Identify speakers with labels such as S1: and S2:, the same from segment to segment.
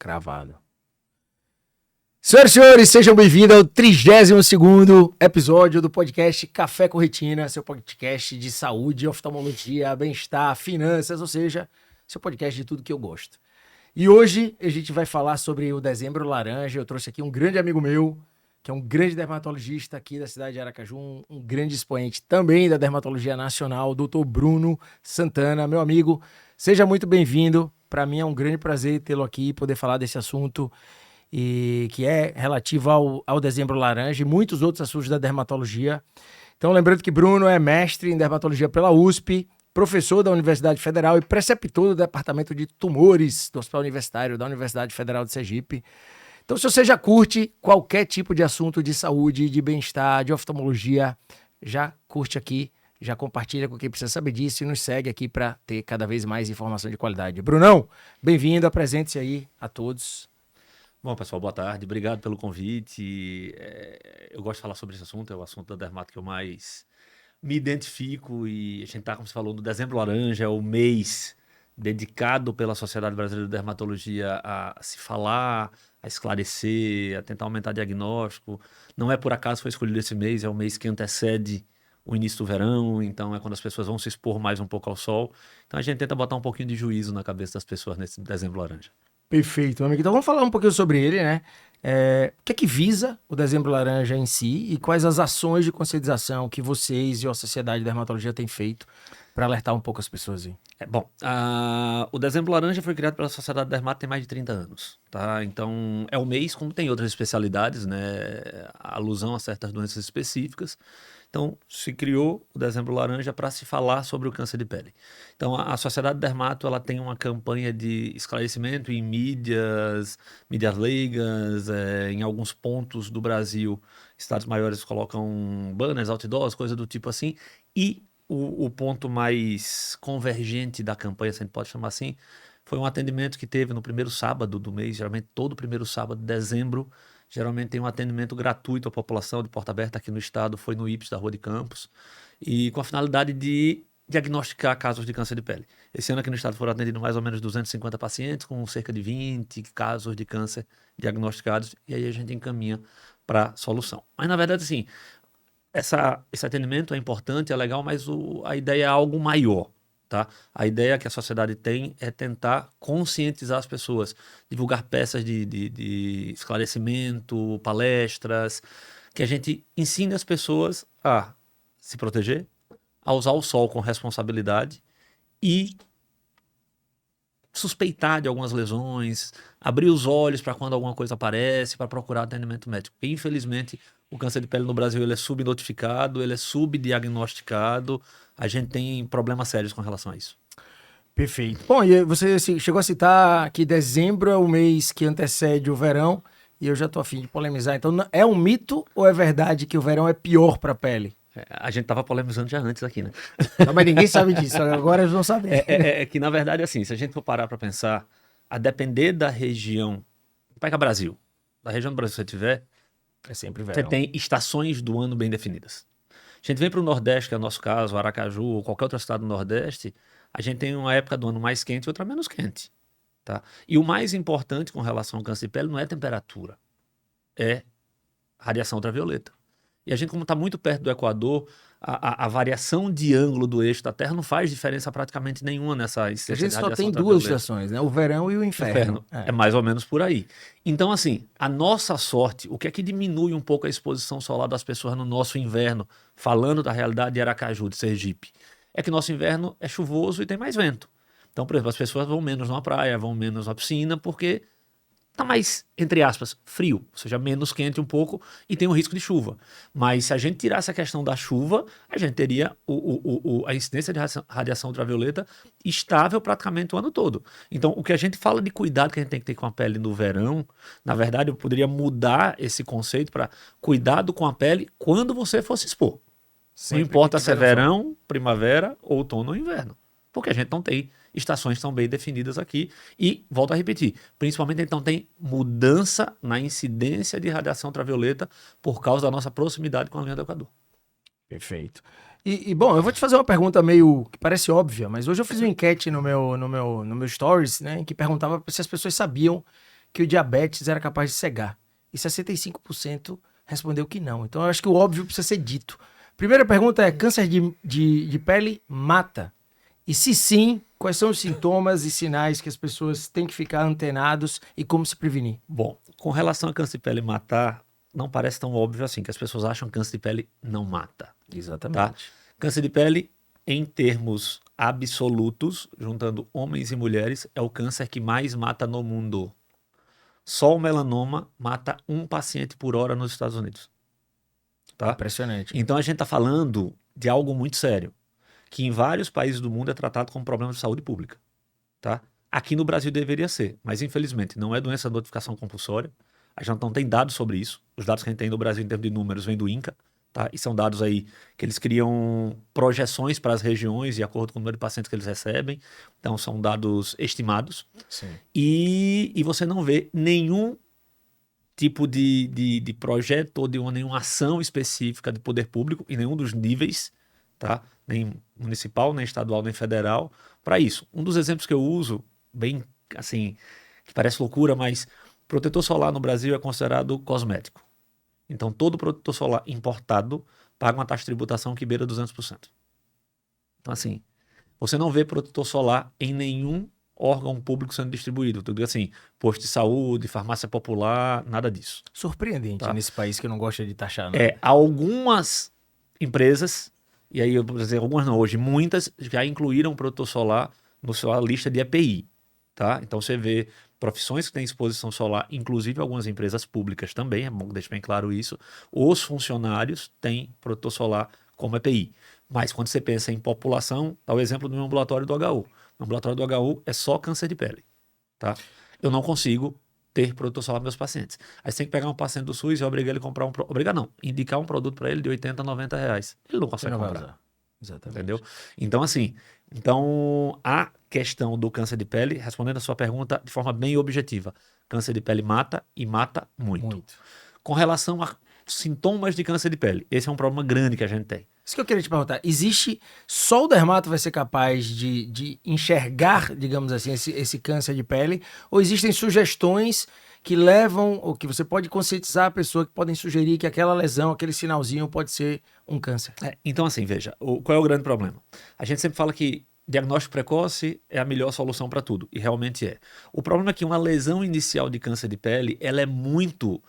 S1: Cravado. Senhoras e senhores, sejam bem-vindos ao 32º episódio do podcast Café com Retina, seu podcast de saúde, oftalmologia, bem-estar, finanças, ou seja, seu podcast de tudo que eu gosto. E hoje a gente vai falar sobre o Dezembro Laranja. Eu trouxe aqui um grande amigo meu, que é um grande dermatologista aqui da cidade de Aracaju, um grande expoente também da dermatologia nacional, o Dr. Bruno Santana. Meu amigo, seja muito bem-vindo. Para mim é um grande prazer tê-lo aqui e poder falar desse assunto e que é relativo ao Dezembro Laranja e muitos outros assuntos da dermatologia. Então, lembrando que Bruno é mestre em dermatologia pela USP, professor da Universidade Federal e preceptor do Departamento de Tumores do Hospital Universitário da Universidade Federal de Sergipe. Então, se você já curte qualquer tipo de assunto de saúde, de bem-estar, de oftalmologia, já curte aqui, já compartilha com quem precisa saber disso e nos segue aqui para ter cada vez mais informação de qualidade. Brunão, bem-vindo, apresente-se aí a todos.
S2: Bom, pessoal, boa tarde. Obrigado pelo convite. Eu gosto de falar sobre esse assunto, é o assunto da dermato que eu mais me identifico e a gente está, como você falou, no Dezembro Laranja, é o mês dedicado pela Sociedade Brasileira de Dermatologia a se falar, a esclarecer, a tentar aumentar diagnóstico. Não é por acaso que foi escolhido esse mês, é o mês que antecede o início do verão, então é quando as pessoas vão se expor mais um pouco ao sol. Então a gente tenta botar um pouquinho de juízo na cabeça das pessoas nesse Dezembro Laranja.
S1: Perfeito, amigo. Então vamos falar um pouquinho sobre ele, né? O que é que visa o Dezembro Laranja em si e quais as ações de conscientização que vocês e a Sociedade de Dermatologia têm feito para alertar um pouco as pessoas aí?
S2: O Dezembro Laranja foi criado pela Sociedade Dermato tem mais de 30 anos, tá? Então, é um mês, como tem outras especialidades, né? A alusão a certas doenças específicas. Então, se criou o Dezembro Laranja para se falar sobre o câncer de pele. Então, a Sociedade Dermato, ela tem uma campanha de esclarecimento em mídias leigas, em alguns pontos do Brasil, estados maiores colocam banners, outdoors, coisa do tipo assim, e o ponto mais convergente da campanha, se a gente pode chamar assim, foi um atendimento que teve no primeiro sábado do mês, geralmente todo primeiro sábado de dezembro, geralmente tem um atendimento gratuito à população de porta aberta aqui no estado, foi no IPS da Rua de Campos, e com a finalidade de diagnosticar casos de câncer de pele. Esse ano aqui no estado foram atendidos mais ou menos 250 pacientes, com cerca de 20 casos de câncer diagnosticados, e aí a gente encaminha para solução. Mas na verdade, assim, esse atendimento é importante, é legal, mas a ideia é algo maior, tá? A ideia que a sociedade tem é tentar conscientizar as pessoas, divulgar peças de esclarecimento, palestras, que a gente ensine as pessoas a se proteger, a usar o sol com responsabilidade e suspeitar de algumas lesões, abrir os olhos para quando alguma coisa aparece, para procurar atendimento médico. Porque, infelizmente, o câncer de pele no Brasil ele é subnotificado, ele é subdiagnosticado, a gente tem problemas sérios com relação a isso.
S1: Perfeito. Bom, e você chegou a citar que dezembro é o mês que antecede o verão e eu já tô a fim de polemizar. Então, é um mito ou é verdade que o verão é pior para a pele?
S2: A gente estava polemizando já antes aqui, né?
S1: Não, mas ninguém sabe disso, agora eles vão saber.
S2: É que, na verdade, assim, se a gente for parar para pensar, a depender da região, pega Brasil, da região do Brasil que você tiver,
S1: é sempre
S2: você
S1: verão.
S2: tem estações do ano bem definidas. A gente vem para o Nordeste, que é o nosso caso, Aracaju ou qualquer outro estado do Nordeste, a gente tem uma época do ano mais quente e outra menos quente, tá? E o mais importante com relação ao câncer de pele não é temperatura, é radiação ultravioleta. E a gente, como está muito perto do Equador, a variação de ângulo do eixo da Terra não faz diferença praticamente nenhuma nessa incidência de radiação ultravioleta.
S1: A gente só tem duas estações, né? O verão e o inverno.
S2: É mais ou menos por aí. Então, assim, a nossa sorte, o que é que diminui um pouco a exposição solar das pessoas no nosso inverno, falando da realidade de Aracaju, de Sergipe, é que nosso inverno é chuvoso e tem mais vento. Então, por exemplo, as pessoas vão menos na praia, vão menos na piscina, porque tá mais, entre aspas, frio, ou seja, menos quente um pouco e tem o risco de chuva. Mas se a gente tirasse a questão da chuva, a gente teria a incidência de radiação ultravioleta estável praticamente o ano todo. Então, o que a gente fala de cuidado que a gente tem que ter com a pele no verão, na verdade, eu poderia mudar esse conceito para cuidado com a pele quando você for se expor. Não importa se é verão, primavera, outono ou inverno. Porque a gente não tem estações tão bem definidas aqui. E, volto a repetir, principalmente a gente não tem mudança na incidência de radiação ultravioleta por causa da nossa proximidade com a linha do Equador.
S1: Perfeito. Bom, eu vou te fazer uma pergunta meio que parece óbvia, mas hoje eu fiz uma enquete no meu Stories, né, que perguntava se as pessoas sabiam que o diabetes era capaz de cegar. E 65% respondeu que não. Então eu acho que o óbvio precisa ser dito. Primeira pergunta é: câncer de pele mata? E se sim, quais são os sintomas e sinais que as pessoas têm que ficar antenados e como se prevenir?
S2: Bom, com relação a câncer de pele matar, não parece tão óbvio assim, que as pessoas acham que câncer de pele não mata.
S1: Exatamente.
S2: Tá? Câncer de pele, em termos absolutos, juntando homens e mulheres, é o câncer que mais mata no mundo. Só o melanoma mata um paciente por hora nos Estados Unidos. Tá?
S1: Impressionante.
S2: Então a gente está falando de algo muito sério, que em vários países do mundo é tratado como problema de saúde pública. Tá? Aqui no Brasil deveria ser, mas infelizmente não é doença de notificação compulsória. A gente não tem dados sobre isso. Os dados que a gente tem no Brasil em termos de números vêm do INCA. Tá? E são dados aí que eles criam projeções para as regiões de acordo com o número de pacientes que eles recebem. Então são dados estimados.
S1: Sim.
S2: E você não vê nenhum tipo de projeto ou de nenhuma ação específica de poder público em nenhum dos níveis, tá? Nem municipal, nem estadual, nem federal, para isso. Um dos exemplos que eu uso, bem assim, que parece loucura, mas protetor solar no Brasil é considerado cosmético. Então, todo protetor solar importado paga uma taxa de tributação que beira 200%. Então, assim, você não vê protetor solar em nenhum órgão público sendo distribuído. Tudo assim, posto de saúde, farmácia popular, nada disso.
S1: Surpreendente
S2: Tá?
S1: nesse país que não gosta de taxar, né?
S2: Algumas empresas, e aí eu vou dizer algumas não, hoje muitas já incluíram protetor solar na sua lista de EPI. Tá? Então, você vê profissões que têm exposição solar, inclusive algumas empresas públicas também, é bom deixar bem claro isso, os funcionários têm protetor solar como EPI. Mas quando você pensa em população, dá o exemplo do meu ambulatório do HU. O ambulatório do HU é só câncer de pele. Tá? Eu não consigo ter protetor solar para meus pacientes. Aí você tem que pegar um paciente do SUS e obrigar ele a comprar obrigar não, indicar um produto para ele de 80, 90 reais. Ele não consegue comprar.
S1: Exatamente.
S2: Entendeu? Então, assim, a questão do câncer de pele, respondendo a sua pergunta de forma bem objetiva, câncer de pele mata e mata muito. Com relação a sintomas de câncer de pele, esse é um problema grande que a gente tem.
S1: Isso que eu queria te perguntar, só o dermato vai ser capaz de enxergar, digamos assim, esse câncer de pele, ou existem sugestões que levam, ou que você pode conscientizar a pessoa, que podem sugerir que aquela lesão, aquele sinalzinho pode ser um câncer?
S2: Então, assim, veja, qual é o grande problema? A gente sempre fala que diagnóstico precoce é a melhor solução para tudo, e realmente é. O problema é que uma lesão inicial de câncer de pele, ela é muito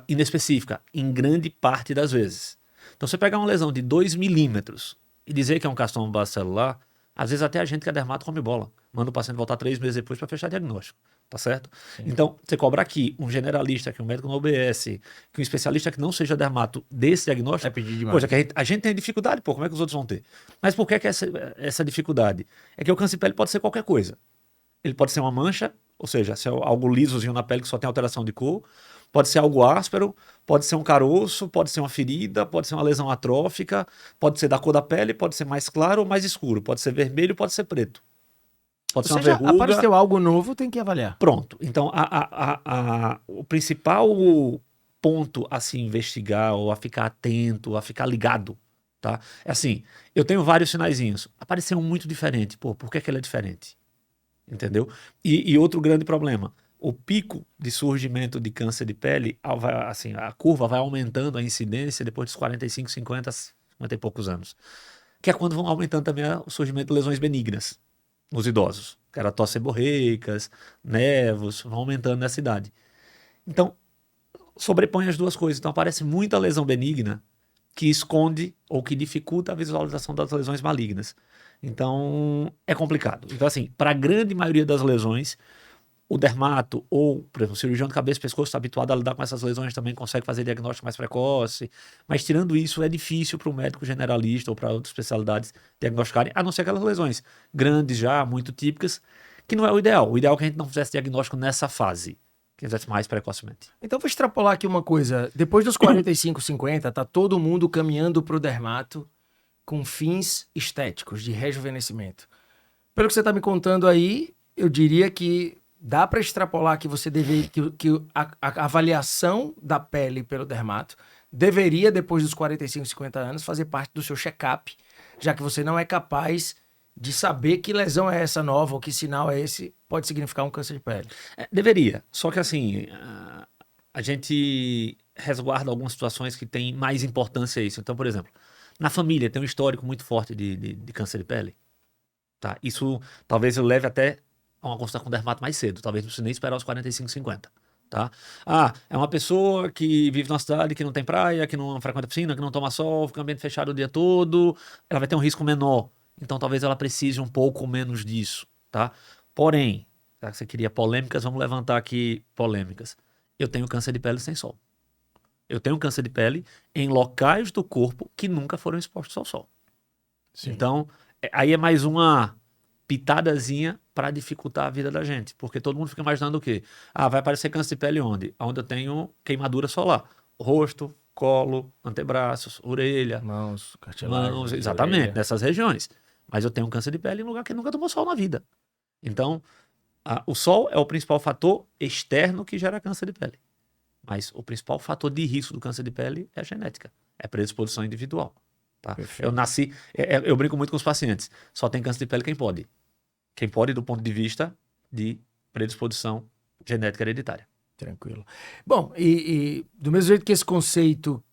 S2: inespecífica, em grande parte das vezes. Então, você pegar uma lesão de 2 milímetros e dizer que é um carcinoma base celular, às vezes até a gente que é dermato come bola. Manda o paciente voltar 3 meses depois para fechar diagnóstico. Tá certo? Sim. Então, você cobra aqui um generalista, que um médico no OBS, que um especialista que não seja dermato desse diagnóstico.
S1: É pedir demais.
S2: Poxa, que a gente tem dificuldade, como é que os outros vão ter? Mas por que essa dificuldade? É que o câncer de pele pode ser qualquer coisa. Ele pode ser uma mancha, ou seja, ser algo lisozinho na pele que só tem alteração de cor. Pode ser algo áspero, pode ser um caroço, pode ser uma ferida, pode ser uma lesão atrófica, pode ser da cor da pele, pode ser mais claro ou mais escuro, pode ser vermelho, pode ser preto. Pode ser uma verruga.
S1: Apareceu algo novo, tem que avaliar.
S2: Pronto. Então, o principal ponto a se investigar, ou a ficar atento, a ficar ligado, tá? É assim, eu tenho vários sinaizinhos. Apareceu um muito diferente. Pô, por que ele é diferente? Entendeu? E outro grande problema. O pico de surgimento de câncer de pele, assim, a curva vai aumentando a incidência depois dos 45, 50, 50 e poucos anos. Que é quando vão aumentando também o surgimento de lesões benignas nos idosos. Queratoses seborreicas, nevos, vão aumentando nessa idade. Então, sobrepõe as duas coisas. Então, aparece muita lesão benigna que esconde ou que dificulta a visualização das lesões malignas. Então, é complicado. Então, assim, para a grande maioria das lesões, o dermato ou, por exemplo, o cirurgião de cabeça e pescoço está habituado a lidar com essas lesões, também consegue fazer diagnóstico mais precoce, mas tirando isso, é difícil para o médico generalista ou para outras especialidades diagnosticarem, a não ser aquelas lesões grandes já, muito típicas, que não é o ideal. O ideal é que a gente não fizesse diagnóstico nessa fase, que fizesse mais precocemente.
S1: Então vou extrapolar aqui uma coisa, depois dos 45, 50, tá todo mundo caminhando para o dermato com fins estéticos, de rejuvenescimento. Pelo que você está me contando aí, eu diria que dá para extrapolar que você que a avaliação da pele pelo dermato deveria, depois dos 45, 50 anos, fazer parte do seu check-up, já que você não é capaz de saber que lesão é essa nova ou que sinal é esse pode significar um câncer de pele.
S2: Deveria. Só que assim, a gente resguarda algumas situações que têm mais importância a isso. Então, por exemplo, na família tem um histórico muito forte de câncer de pele. Tá? Isso talvez eu leve até a uma consulta com dermato mais cedo. Talvez não precise nem esperar os 45, 50. Tá? É uma pessoa que vive numa cidade que não tem praia, que não frequenta piscina, que não toma sol, fica em ambiente fechado o dia todo. Ela vai ter um risco menor. Então talvez ela precise um pouco menos disso. Tá? Porém, já que você queria polêmicas, vamos levantar aqui polêmicas. Eu tenho câncer de pele sem sol. Eu tenho câncer de pele em locais do corpo que nunca foram expostos ao sol. Sim. Então, aí é mais uma pitadazinha para dificultar a vida da gente. Porque todo mundo fica imaginando o quê? Vai aparecer câncer de pele onde? Onde eu tenho queimadura solar. Rosto, colo, antebraços, orelha.
S1: Mãos, cartilagem.
S2: Exatamente,
S1: orelha.
S2: nessas regiões. Mas eu tenho câncer de pele em lugar que nunca tomou sol na vida. Então, o sol é o principal fator externo que gera câncer de pele. Mas o principal fator de risco do câncer de pele é a genética. É predisposição individual. Tá? Eu brinco muito com os pacientes. Só tem câncer de pele quem pode. Quem pode do ponto de vista de predisposição genética hereditária.
S1: Tranquilo. Bom, e do mesmo jeito que esse conceito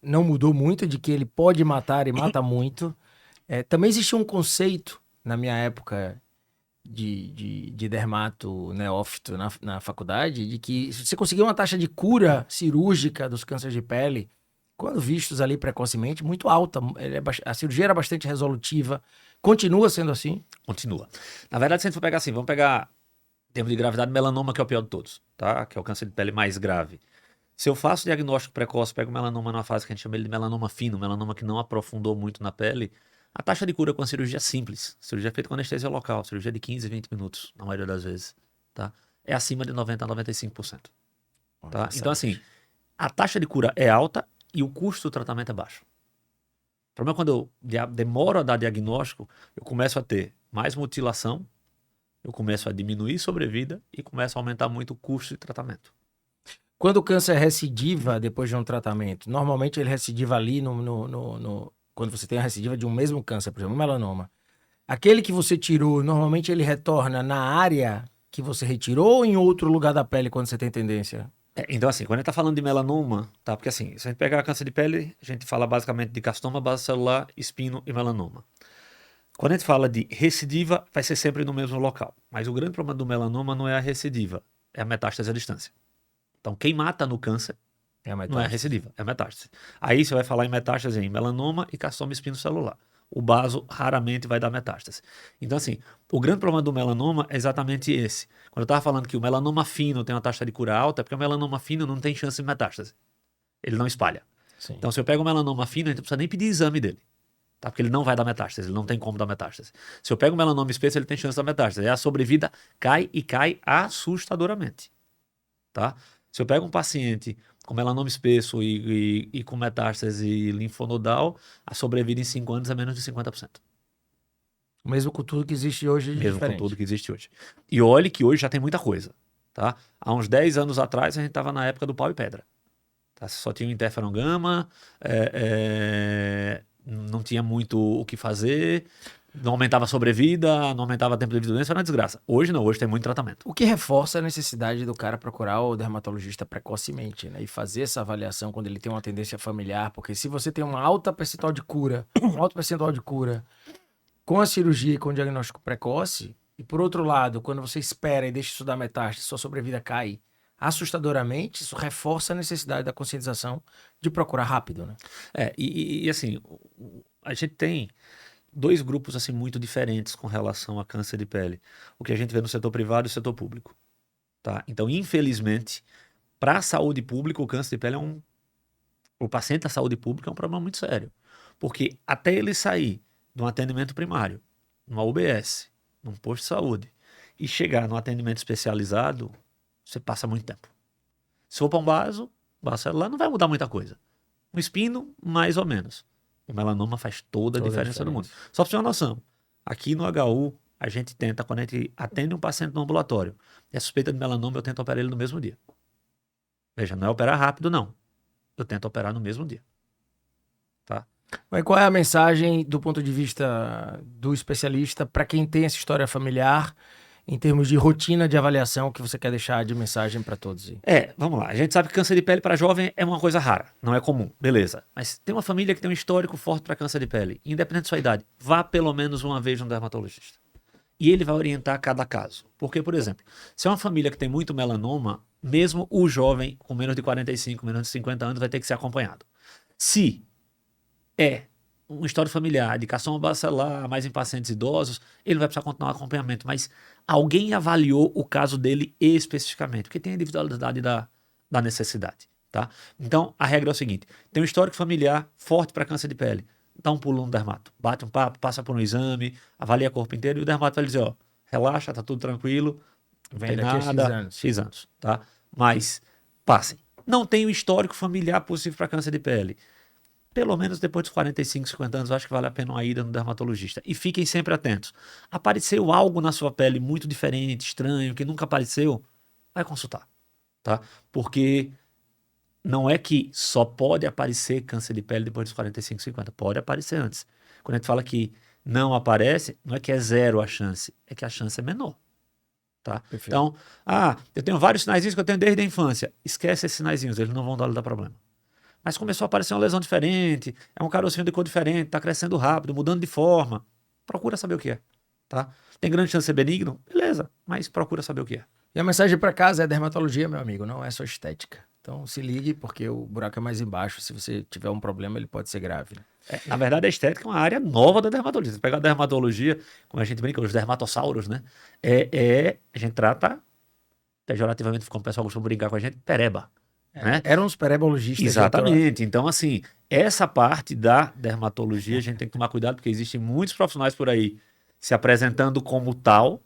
S1: não mudou muito, de que ele pode matar e mata muito, também existia um conceito, na minha época de dermato neófito na faculdade, de que você conseguia uma taxa de cura cirúrgica dos cânceres de pele, quando vistos ali precocemente, muito alta. A cirurgia era bastante resolutiva. Continua sendo assim?
S2: Continua. Na verdade, se a gente for pegar assim, vamos pegar em termos de gravidade, melanoma, que é o pior de todos, tá? Que é o câncer de pele mais grave. Se eu faço diagnóstico precoce, pego melanoma numa fase que a gente chama ele de melanoma fino, melanoma que não aprofundou muito na pele, a taxa de cura com a cirurgia simples, cirurgia feita com anestesia local, cirurgia de 15, 20 minutos, na maioria das vezes, tá? É acima de 90% a 95%. Tá? Então, assim, a taxa de cura é alta e o custo do tratamento é baixo. O problema é quando eu demoro a dar diagnóstico, eu começo a ter mais mutilação, eu começo a diminuir sobrevida e começo a aumentar muito o custo de tratamento.
S1: Quando o câncer recidiva depois de um tratamento, normalmente ele recidiva ali quando você tem a recidiva de um mesmo câncer, por exemplo, um melanoma. Aquele que você tirou, normalmente ele retorna na área que você retirou ou em outro lugar da pele quando você tem tendência?
S2: Então, assim, quando a gente tá falando de melanoma, tá? Porque assim, se a gente pegar câncer de pele, a gente fala basicamente de carcinoma, base celular, espino e melanoma. Quando a gente fala de recidiva, vai ser sempre no mesmo local. Mas o grande problema do melanoma não é a recidiva, é a metástase à distância. Então, quem mata no câncer não é a recidiva, é a metástase. Aí você vai falar em metástase em melanoma e carcinoma espinocelular. O baso raramente vai dar metástase. Então, assim, o grande problema do melanoma é exatamente esse. Quando eu estava falando que o melanoma fino tem uma taxa de cura alta, é porque o melanoma fino não tem chance de metástase. Ele não espalha.
S1: Sim.
S2: Então, se eu pego o melanoma fino, a gente não precisa nem pedir exame dele. Tá? Porque ele não vai dar metástase, ele não tem como dar metástase. Se eu pego o melanoma espesso, ele tem chance de dar metástase. Aí a sobrevida cai e cai assustadoramente. Tá? Se eu pego um paciente com melanoma espesso e com metástase linfonodal, a sobrevida em 5 anos é menos de 50%.
S1: Mesmo com tudo que existe hoje de
S2: Mesmo
S1: diferente.
S2: com tudo que existe hoje. E olhe que hoje já tem muita coisa. Tá? Há uns 10 anos atrás, a gente estava na época do pau e pedra. Tá? Só tinha o interferon gama, não tinha muito o que fazer, não aumentava a sobrevida, não aumentava o tempo de vida, doença, era uma desgraça. Hoje não, hoje tem muito tratamento.
S1: O que reforça a necessidade do cara procurar o dermatologista precocemente, né? E fazer essa avaliação quando ele tem uma tendência familiar, porque se você tem uma alta percentual de cura, um alto percentual de cura com a cirurgia e com o diagnóstico precoce, e por outro lado, quando você espera e deixa isso dar metástase, sua sobrevida cai assustadoramente, isso reforça a necessidade da conscientização de procurar rápido, né?
S2: E assim, a gente tem 2 grupos assim muito diferentes com relação a câncer de pele. O que a gente vê no setor privado e no setor público. Tá? Então, infelizmente, para a saúde pública, o câncer de pele o paciente da saúde pública é um problema muito sério. Porque até ele sair de um atendimento primário, numa UBS, num posto de saúde, e chegar num atendimento especializado, você passa muito tempo. Se for para um base celular, não vai mudar muita coisa. Um espino, mais ou menos. O melanoma faz toda a diferença do mundo. Só para você ter uma noção, aqui no HU, a gente tenta, quando a gente atende um paciente no ambulatório, e é suspeita de melanoma, eu tento operar ele no mesmo dia. Veja, não é operar rápido, não. Eu tento operar no mesmo dia. Tá?
S1: Mas qual é a mensagem do ponto de vista do especialista para quem tem essa história familiar em termos de rotina de avaliação que você quer deixar de mensagem para todos aí?
S2: Vamos lá. A gente sabe que câncer de pele para jovem é uma coisa rara, não é comum, beleza. Mas tem uma família que tem um histórico forte para câncer de pele, independente da sua idade, vá pelo menos uma vez no dermatologista. E ele vai orientar cada caso. Porque, por exemplo, se é uma família que tem muito melanoma, mesmo o jovem com menos de 45, menos de 50 anos vai ter que ser acompanhado. Se é um histórico familiar de carcinoma bacelar, mais em pacientes idosos, ele vai precisar continuar o acompanhamento. Mas alguém avaliou o caso dele especificamente, porque tem a individualidade da necessidade, tá? Então, a regra é o seguinte, tem um histórico familiar forte para câncer de pele, dá um pulo no dermato, bate um papo, passa por um exame, avalia o corpo inteiro e o dermato vai dizer, ó, relaxa, tá tudo tranquilo, não
S1: Vem
S2: tem
S1: daqui a
S2: nada, X anos, tá? Mas passem. Não tem o histórico familiar possível para câncer de pele. Pelo menos depois dos 45, 50 anos, eu acho que vale a pena uma ida no dermatologista. E fiquem sempre atentos. Apareceu algo na sua pele muito diferente, estranho, que nunca apareceu, vai consultar, tá? Porque não é que só pode aparecer câncer de pele depois dos 45, 50. Pode aparecer antes. Quando a gente fala que não aparece, não é que é zero a chance, é que a chance é menor, tá?
S1: Perfeito.
S2: Então, eu tenho vários sinaizinhos que eu tenho desde a infância. Esquece esses sinaizinhos, eles não vão dar problema. Mas começou a aparecer uma lesão diferente, é um carocinho de cor diferente, está crescendo rápido, mudando de forma. Procura saber o que é, tá? Tem grande chance de ser benigno? Beleza, mas procura saber o que é.
S1: E a mensagem para casa é dermatologia, meu amigo, não é só estética. Então se ligue, porque o buraco é mais embaixo. Se você tiver um problema, ele pode ser grave.
S2: Na verdade, a estética é uma área nova da dermatologia. Se pegar a dermatologia, como a gente brinca, os dermatossauros, né? A gente trata, pejorativamente, como o pessoal costuma brincar com a gente, pereba. Né?
S1: Eram os perebologistas.
S2: Exatamente. Então, assim, essa parte da dermatologia a gente tem que tomar cuidado, porque existem muitos profissionais por aí se apresentando como tal,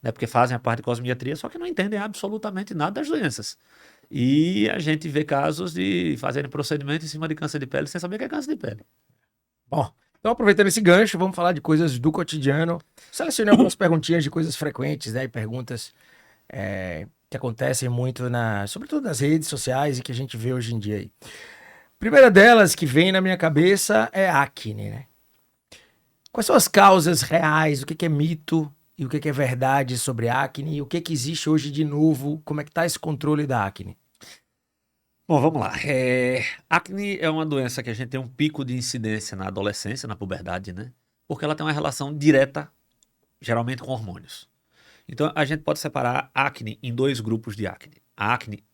S2: né? Porque fazem a parte de cosmiatria, só que não entendem absolutamente nada das doenças. E a gente vê casos de fazerem procedimento em cima de câncer de pele sem saber que é câncer de pele.
S1: Bom, então aproveitando esse gancho, vamos falar de coisas do cotidiano. Selecionei algumas perguntinhas de coisas frequentes, né? E perguntas que acontecem muito, sobretudo nas redes sociais e que a gente vê hoje em dia aí. Primeira delas que vem na minha cabeça é acne, né? Quais são as causas reais, o que é mito e o que é verdade sobre acne e o que existe hoje de novo, como é que tá esse controle da acne?
S2: Bom, vamos lá. Acne é uma doença que a gente tem um pico de incidência na adolescência, na puberdade, né? Porque ela tem uma relação direta, geralmente com hormônios. Então, a gente pode separar acne em dois grupos de acne. A acne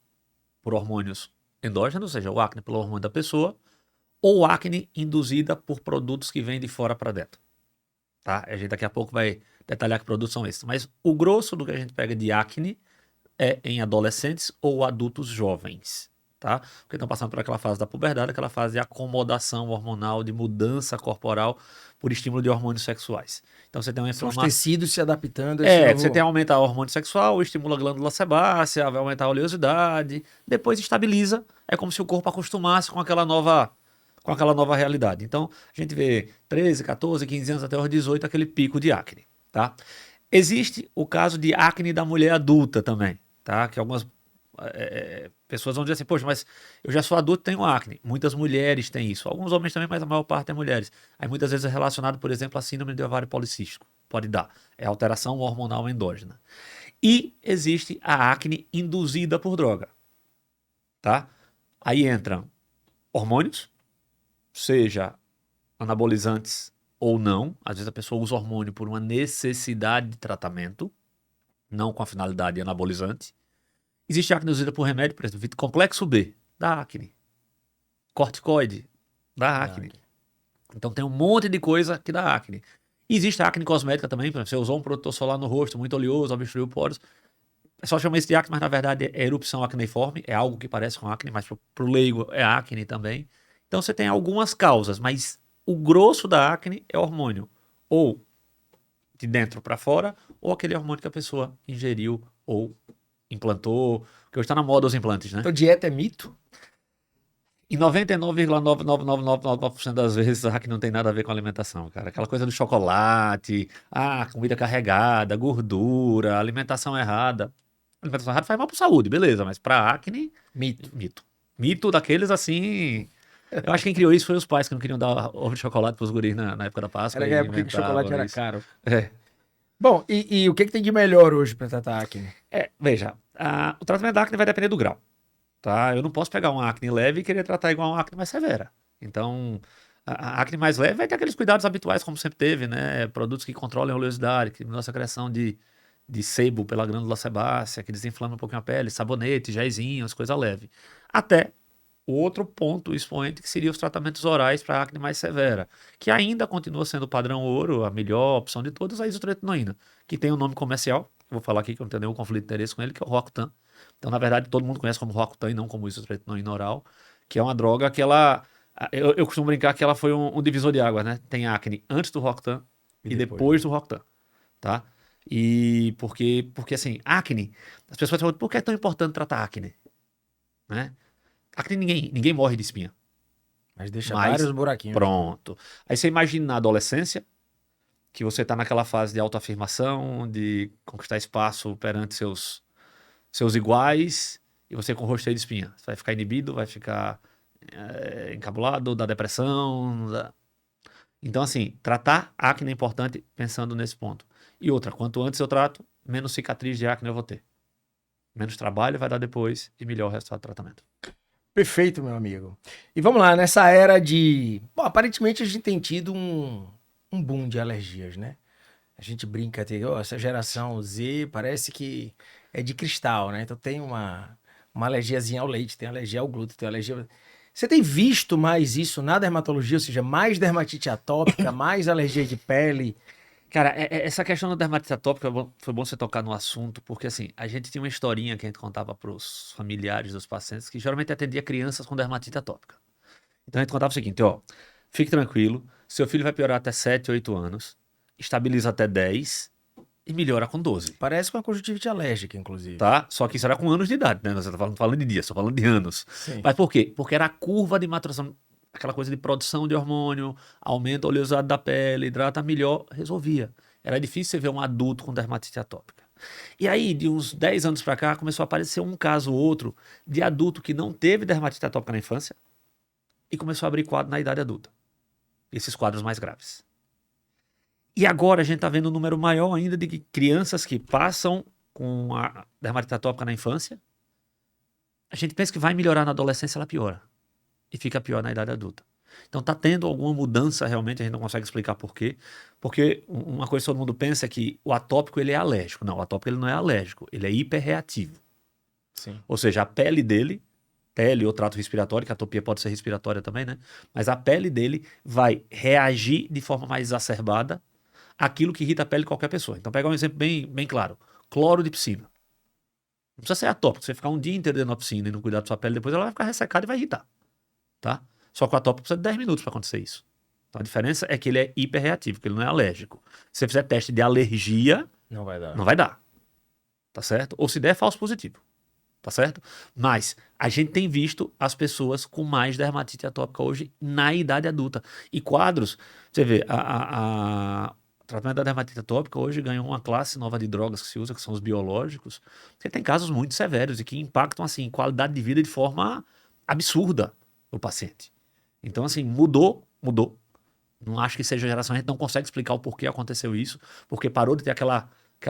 S2: por hormônios endógenos, ou seja, o acne pelo hormônio da pessoa, ou acne induzida por produtos que vêm de fora para dentro. Tá? A gente daqui a pouco vai detalhar que produtos são esses. Mas o grosso do que a gente pega de acne é em adolescentes ou adultos jovens. Tá? Porque estão passando por aquela fase da puberdade, aquela fase de acomodação hormonal, de mudança corporal por estímulo de hormônios sexuais. Então você tem uma inflamação.
S1: São os tecidos se adaptando a esse novo...
S2: Você tem que aumentar o hormônio sexual, estimula a glândula sebácea, vai aumentar a oleosidade, depois estabiliza, é como se o corpo acostumasse com aquela nova realidade. Então, a gente vê 13, 14, 15 anos até os 18, aquele pico de acne, tá? Existe o caso de acne da mulher adulta também, tá? Que algumas pessoas vão dizer assim, poxa, mas eu já sou adulto e tenho acne. Muitas mulheres têm isso. Alguns homens também, mas a maior parte é mulheres. Aí muitas vezes é relacionado, por exemplo, à síndrome de ovário policístico. Pode dar. É alteração hormonal endógena. E existe a acne induzida por droga, tá? Aí entram hormônios, seja anabolizantes ou não. Às vezes a pessoa usa hormônio por uma necessidade de tratamento, não com a finalidade anabolizante. Existe acne induzida por remédio, por exemplo, complexo B, da acne. Corticoide, da acne. Então tem um monte de coisa que dá acne. E existe a acne cosmética também, por exemplo, você usou um protetor solar no rosto muito oleoso, obstruiu poros. O pessoal chama isso de acne, mas na verdade é erupção acneiforme, é algo que parece com acne, mas pro leigo é acne também. Então você tem algumas causas, mas o grosso da acne é hormônio. Ou de dentro para fora, ou aquele hormônio que a pessoa ingeriu ou implantou, porque hoje está na moda os implantes, né?
S1: Então dieta é mito?
S2: Em 99,99999% das vezes, a acne não tem nada a ver com alimentação, cara. Aquela coisa do chocolate, comida carregada, gordura, alimentação errada. Alimentação errada faz mal para a saúde, beleza, mas para acne, mito. Mito daqueles assim... Eu acho que quem criou isso foi os pais que não queriam dar ovo de chocolate para os guris na época da Páscoa.
S1: Era a época que o chocolate era caro. Bom, e o que tem de melhor hoje para tratar a acne?
S2: Veja, o tratamento da acne vai depender do grau, tá? Eu não posso pegar uma acne leve e querer tratar igual uma acne mais severa. Então, a acne mais leve vai ter aqueles cuidados habituais, como sempre teve, né? Produtos que controlam a oleosidade, que diminuem a secreção de sebo pela glândula sebácea, que desinflama um pouquinho a pele, sabonete, géisinhos, coisa leve. Até o outro ponto expoente que seria os tratamentos orais para acne mais severa, que ainda continua sendo o padrão ouro, a melhor opção de todas, a isotretinoína, que tem um nome comercial, vou falar aqui que eu não tenho nenhum conflito de interesse com ele, que é o Roacutan. Então, na verdade, todo mundo conhece como Roacutan e não como isotretinoína oral, que é uma droga que ela... Eu costumo brincar que ela foi um divisor de águas, né? Tem acne antes do Roacutan e depois do Roacutan, tá? E porque assim, acne, as pessoas falam, por que é tão importante tratar acne? Né? Acne ninguém morre de espinha.
S1: Mas deixa vários buraquinhos.
S2: Pronto. Aí você imagina na adolescência, que você está naquela fase de autoafirmação, de conquistar espaço perante seus iguais, e você com o rosto cheio de espinha. Você vai ficar inibido, vai ficar encabulado, da depressão. Então, assim, tratar acne é importante pensando nesse ponto. E outra, quanto antes eu trato, menos cicatriz de acne eu vou ter. Menos trabalho vai dar depois e melhor o resultado do tratamento.
S1: Perfeito, meu amigo. E vamos lá, nessa era de... Bom, aparentemente a gente tem tido um boom de alergias, né? A gente brinca, essa geração Z parece que é de cristal, né? Então tem uma alergiazinha ao leite, tem alergia ao glúten, tem alergia... Você tem visto mais isso na dermatologia? Ou seja, mais dermatite atópica, mais alergia de pele?
S2: Cara, essa questão da dermatite atópica foi bom você tocar no assunto, porque assim, a gente tinha uma historinha que a gente contava para os familiares dos pacientes, que geralmente atendia crianças com dermatite atópica. Então a gente contava o seguinte, ó, fique tranquilo, seu filho vai piorar até 7, 8 anos, estabiliza até 10 e melhora com 12.
S1: Parece com a conjuntivite alérgica, inclusive.
S2: Tá? Só que isso era com anos de idade, né? Você tá falando de dias, tô falando de anos.
S1: Sim.
S2: Mas por quê? Porque era a curva de maturação, aquela coisa de produção de hormônio, aumenta a oleosidade da pele, hidrata melhor, resolvia. Era difícil você ver um adulto com dermatite atópica. E aí, de uns 10 anos para cá, começou a aparecer um caso ou outro de adulto que não teve dermatite atópica na infância e começou a abrir quadro na idade adulta. Esses quadros mais graves. E agora a gente está vendo um número maior ainda de crianças que passam com a dermatite atópica na infância. A gente pensa que vai melhorar na adolescência, ela piora. E fica pior na idade adulta. Então está tendo alguma mudança realmente, a gente não consegue explicar por quê. Porque uma coisa que todo mundo pensa é que o atópico ele é alérgico. Não, o atópico ele não é alérgico, ele é hiperreativo.
S1: Sim.
S2: Ou seja, a pele dele, pele ou trato respiratório, que a atopia pode ser respiratória também, né? Mas a pele dele vai reagir de forma mais exacerbada àquilo que irrita a pele de qualquer pessoa. Então, pegar um exemplo bem claro. Cloro de piscina. Não precisa ser atópico. Você ficar um dia inteiro dentro da piscina e não cuidar da sua pele, depois ela vai ficar ressecada e vai irritar. Tá? Só que o atópico precisa de 10 minutos para acontecer isso. Então, a diferença é que ele é hiperreativo, que ele não é alérgico. Se você fizer teste de alergia,
S1: não vai dar.
S2: Não vai dar. Tá certo? Ou se der, é falso positivo. Tá certo? Mas a gente tem visto as pessoas com mais dermatite atópica hoje na idade adulta. E quadros, você vê, o tratamento da dermatite atópica hoje ganhou uma classe nova de drogas que se usa, que são os biológicos, que tem casos muito severos e que impactam, assim, qualidade de vida de forma absurda o paciente. Então, assim, mudou. Não acho que seja geração, a gente não consegue explicar o porquê aconteceu isso, porque parou de ter aquela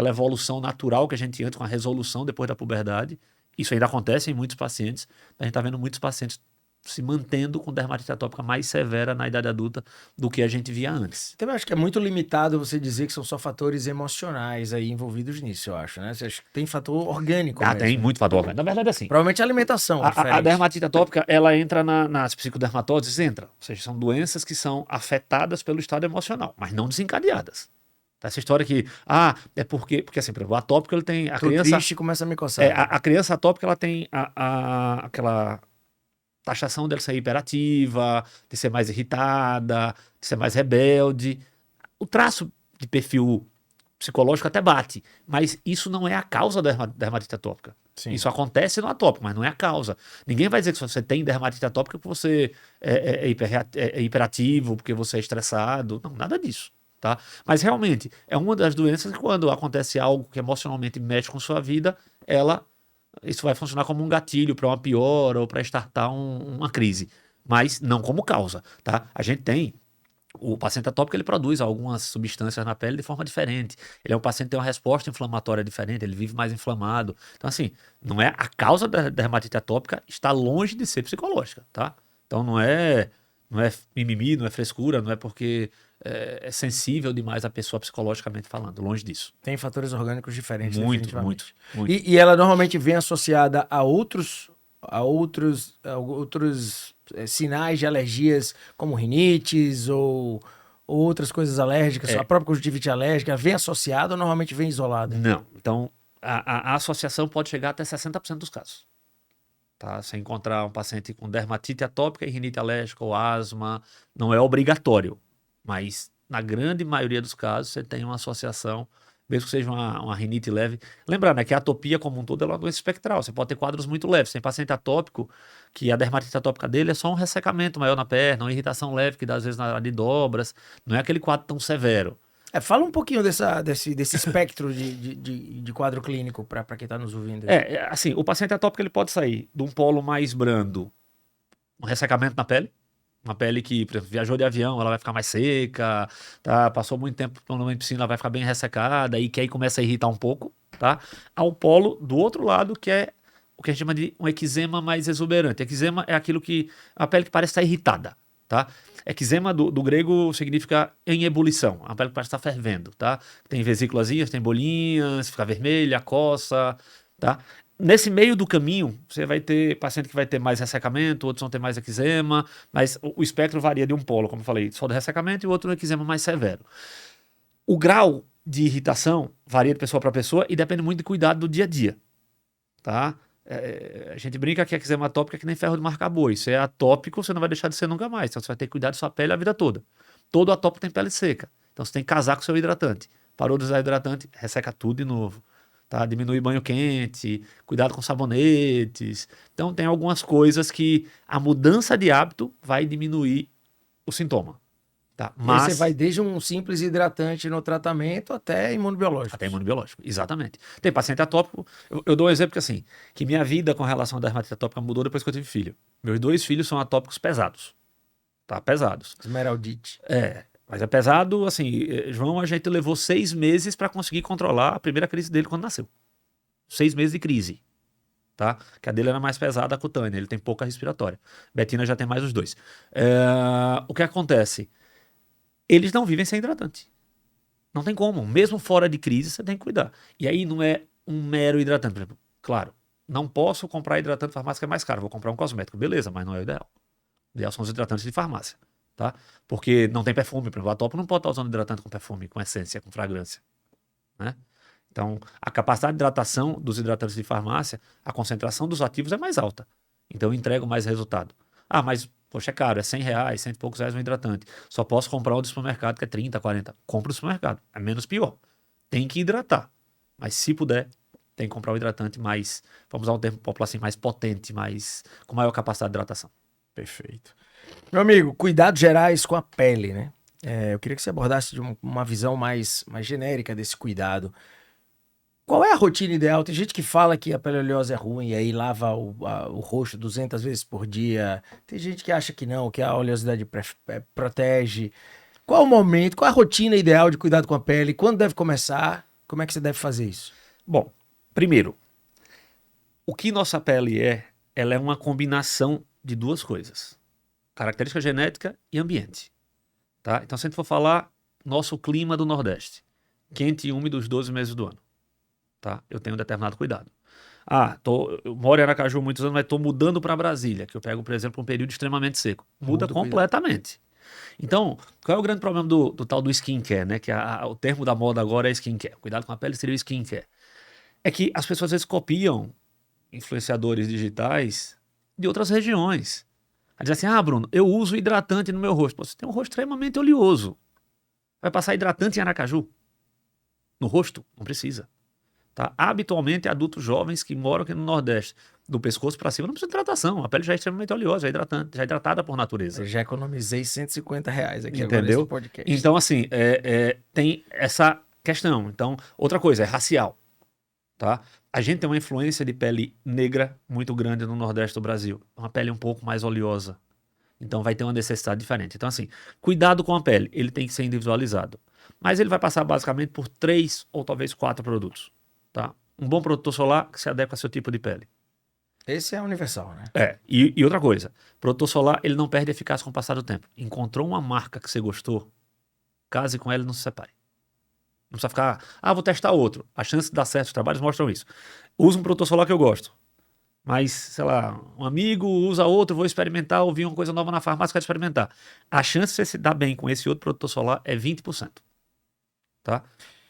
S2: evolução natural que a gente tinha antes com a resolução depois da puberdade. Isso ainda acontece em muitos pacientes. A gente está vendo muitos pacientes se mantendo com dermatite atópica mais severa na idade adulta do que a gente via antes.
S1: Também acho que é muito limitado você dizer que são só fatores emocionais aí envolvidos nisso, eu acho, né? Você acha que tem fator orgânico mesmo,
S2: Tem
S1: né?
S2: muito fator orgânico. Na verdade, assim,
S1: Provavelmente a alimentação
S2: a dermatite atópica, ela entra nas psicodermatoses, entra. Ou seja, são doenças que são afetadas pelo estado emocional, mas não desencadeadas. Essa história que, é porque assim, por exemplo, o atópico, ele tem, a criança...
S1: triste, começa a me coçar.
S2: A criança atópica, ela tem aquela taxação dela ser hiperativa, de ser mais irritada, de ser mais rebelde. O traço de perfil psicológico até bate, mas isso não é a causa da dermatite atópica.
S1: Sim.
S2: Isso acontece no atópico, mas não é a causa. Ninguém vai dizer que você tem dermatite atópica porque você é hiperativo, porque você é estressado. Não, nada disso. Tá? Mas realmente é uma das doenças que quando acontece algo que emocionalmente mexe com sua vida, isso vai funcionar como um gatilho para uma piora ou para startar uma crise, mas não como causa. Tá? A gente tem O paciente atópico, ele produz algumas substâncias na pele de forma diferente. Ele é um paciente que tem uma resposta inflamatória diferente, ele vive mais inflamado. Então, assim, não é a causa da dermatite atópica está longe de ser psicológica, tá? Então, não é mimimi, não é frescura, não é porque é sensível demais a pessoa psicologicamente falando, longe disso.
S1: Tem fatores orgânicos diferentes,
S2: Muito,
S1: definitivamente.
S2: muito.
S1: E ela normalmente vem associada a outros sinais de alergias, como rinites ou outras coisas alérgicas, a própria conjuntivite alérgica, vem associada ou normalmente vem isolada?
S2: Não. Então, a associação pode chegar até 60% dos casos. Tá? Você encontrar um paciente com dermatite atópica e rinite alérgica ou asma, não é obrigatório, mas na grande maioria dos casos você tem uma associação, mesmo que seja uma rinite leve. Lembrando, né, que a atopia como um todo é uma doença espectral, você pode ter quadros muito leves. Tem paciente atópico que a dermatite atópica dele é só um ressecamento maior na perna, uma irritação leve que dá às vezes na área de dobras, não é aquele quadro tão severo.
S1: Fala um pouquinho desse espectro de quadro clínico para quem está nos ouvindo.
S2: Assim, o paciente atópico ele pode sair de um polo mais brando, um ressecamento na pele, uma pele que, por exemplo, viajou de avião, ela vai ficar mais seca, tá? Passou muito tempo tomando piscina, ela vai ficar bem ressecada, e que aí começa a irritar um pouco, tá? Ao polo do outro lado, que é o que a gente chama de um eczema mais exuberante. Eczema é aquilo que, a pele que parece estar irritada, tá? Eczema do grego significa em ebulição, a pele que parece estar fervendo, tá? Tem vesículazinhas, tem bolinhas, fica vermelha, coça, tá? Nesse meio do caminho, você vai ter paciente que vai ter mais ressecamento, outros vão ter mais eczema, mas o espectro varia de um polo, como eu falei, só do ressecamento e o outro no eczema mais severo. O grau de irritação varia de pessoa para pessoa e depende muito do cuidado do dia a dia, tá? A gente brinca que eczema atópico é que nem ferro de marcar boi. Se é atópico, você não vai deixar de ser nunca mais. Então você vai ter que cuidar da sua pele a vida toda. Todo atópico tem pele seca. Então você tem que casar com o seu hidratante. Parou de usar hidratante, resseca tudo de novo. Tá? Diminuir banho quente, cuidado com sabonetes. Então tem algumas coisas que a mudança de hábito vai diminuir o sintoma. Tá?
S1: E aí você vai desde um simples hidratante no tratamento até imunobiológico.
S2: Até imunobiológico, exatamente. Tem paciente atópico, eu dou um exemplo que assim, que minha vida com relação à dermatite atópica mudou depois que eu tive filho. Meus 2 filhos são atópicos pesados. Tá? Pesados.
S1: Esmeraldite.
S2: Mas é pesado, assim, João, a gente levou 6 meses para conseguir controlar a primeira crise dele quando nasceu. 6 meses de crise. Tá? Que a dele era mais pesada, a cutânea, ele tem pouca respiratória. Betina já tem mais os 2. O que acontece? Eles não vivem sem hidratante. Não tem como. Mesmo fora de crise, você tem que cuidar. E aí não é um mero hidratante. Por exemplo, claro, não posso comprar hidratante de farmácia que é mais caro. Vou comprar um cosmético. Beleza, mas não é o ideal. O ideal são os hidratantes de farmácia. Tá? Porque não tem perfume. Por exemplo, a Topo não pode estar usando hidratante com perfume, com essência, com fragrância. Né? Então, a capacidade de hidratação dos hidratantes de farmácia, a concentração dos ativos é mais alta. Então, eu entrego mais resultado. Ah, mas, poxa, é caro, é R$100, 100 e poucos reais um hidratante. Só posso comprar o do supermercado, que é 30, 40. Compre o supermercado, é menos pior. Tem que hidratar. Mas, se puder, tem que comprar o hidratante mais, vamos usar um termo popular assim, mais potente, com maior capacidade de hidratação.
S1: Perfeito. Meu amigo, cuidados gerais com a pele, né? Eu queria que você abordasse de uma visão mais genérica desse cuidado. Qual é a rotina ideal? Tem gente que fala que a pele oleosa é ruim e aí lava o rosto 200 vezes por dia. Tem gente que acha que não, que a oleosidade protege. Qual é o momento, qual é a rotina ideal de cuidado com a pele? Quando deve começar? Como é que você deve fazer isso?
S2: Bom, primeiro, o que nossa pele ela é uma combinação de 2 coisas. Característica genética e ambiente. Tá? Então, se a gente for falar, nosso clima do Nordeste, quente e úmido os 12 meses do ano. Tá? Eu tenho um determinado cuidado. Eu moro em Aracaju há muitos anos, mas estou mudando para Brasília, que eu pego, por exemplo, um período extremamente seco. Muda completamente. Então, qual é o grande problema do tal do skincare, né? Que o termo da moda agora é skincare. Cuidado com a pele seria o skincare. É que as pessoas às vezes copiam influenciadores digitais de outras regiões. Aí diz assim, Bruno, eu uso hidratante no meu rosto. Pô, você tem um rosto extremamente oleoso. Vai passar hidratante em Aracaju? No rosto? Não precisa. Tá? Habitualmente, adultos jovens que moram aqui no Nordeste, do pescoço para cima, não precisa de hidratação. A pele já é extremamente oleosa, é hidratante, já é hidratada por natureza.
S1: Eu já economizei R$150 aqui
S2: Entendeu?
S1: agora nesse podcast.
S2: Então, assim, tem essa questão. Então, outra coisa, é racial. Tá? A gente tem uma influência de pele negra muito grande no Nordeste do Brasil. Uma pele um pouco mais oleosa. Então vai ter uma necessidade diferente. Então assim, cuidado com a pele, ele tem que ser individualizado. Mas ele vai passar basicamente por 3 ou talvez 4 produtos, tá? Um bom protetor solar que se adequa ao seu tipo de pele.
S1: Esse é universal, né?
S2: E outra coisa, protetor solar ele não perde eficácia com o passar do tempo. Encontrou uma marca que você gostou, case com ela e não se separe. Não precisa ficar, vou testar outro. A chance de dar certo os trabalhos mostram isso. Usa um protetor solar que eu gosto. Mas, sei lá, um amigo usa outro, vou experimentar, ouvi uma coisa nova na farmácia, quero experimentar. A chance de você se dar bem com esse outro protetor solar é 20%. Tá?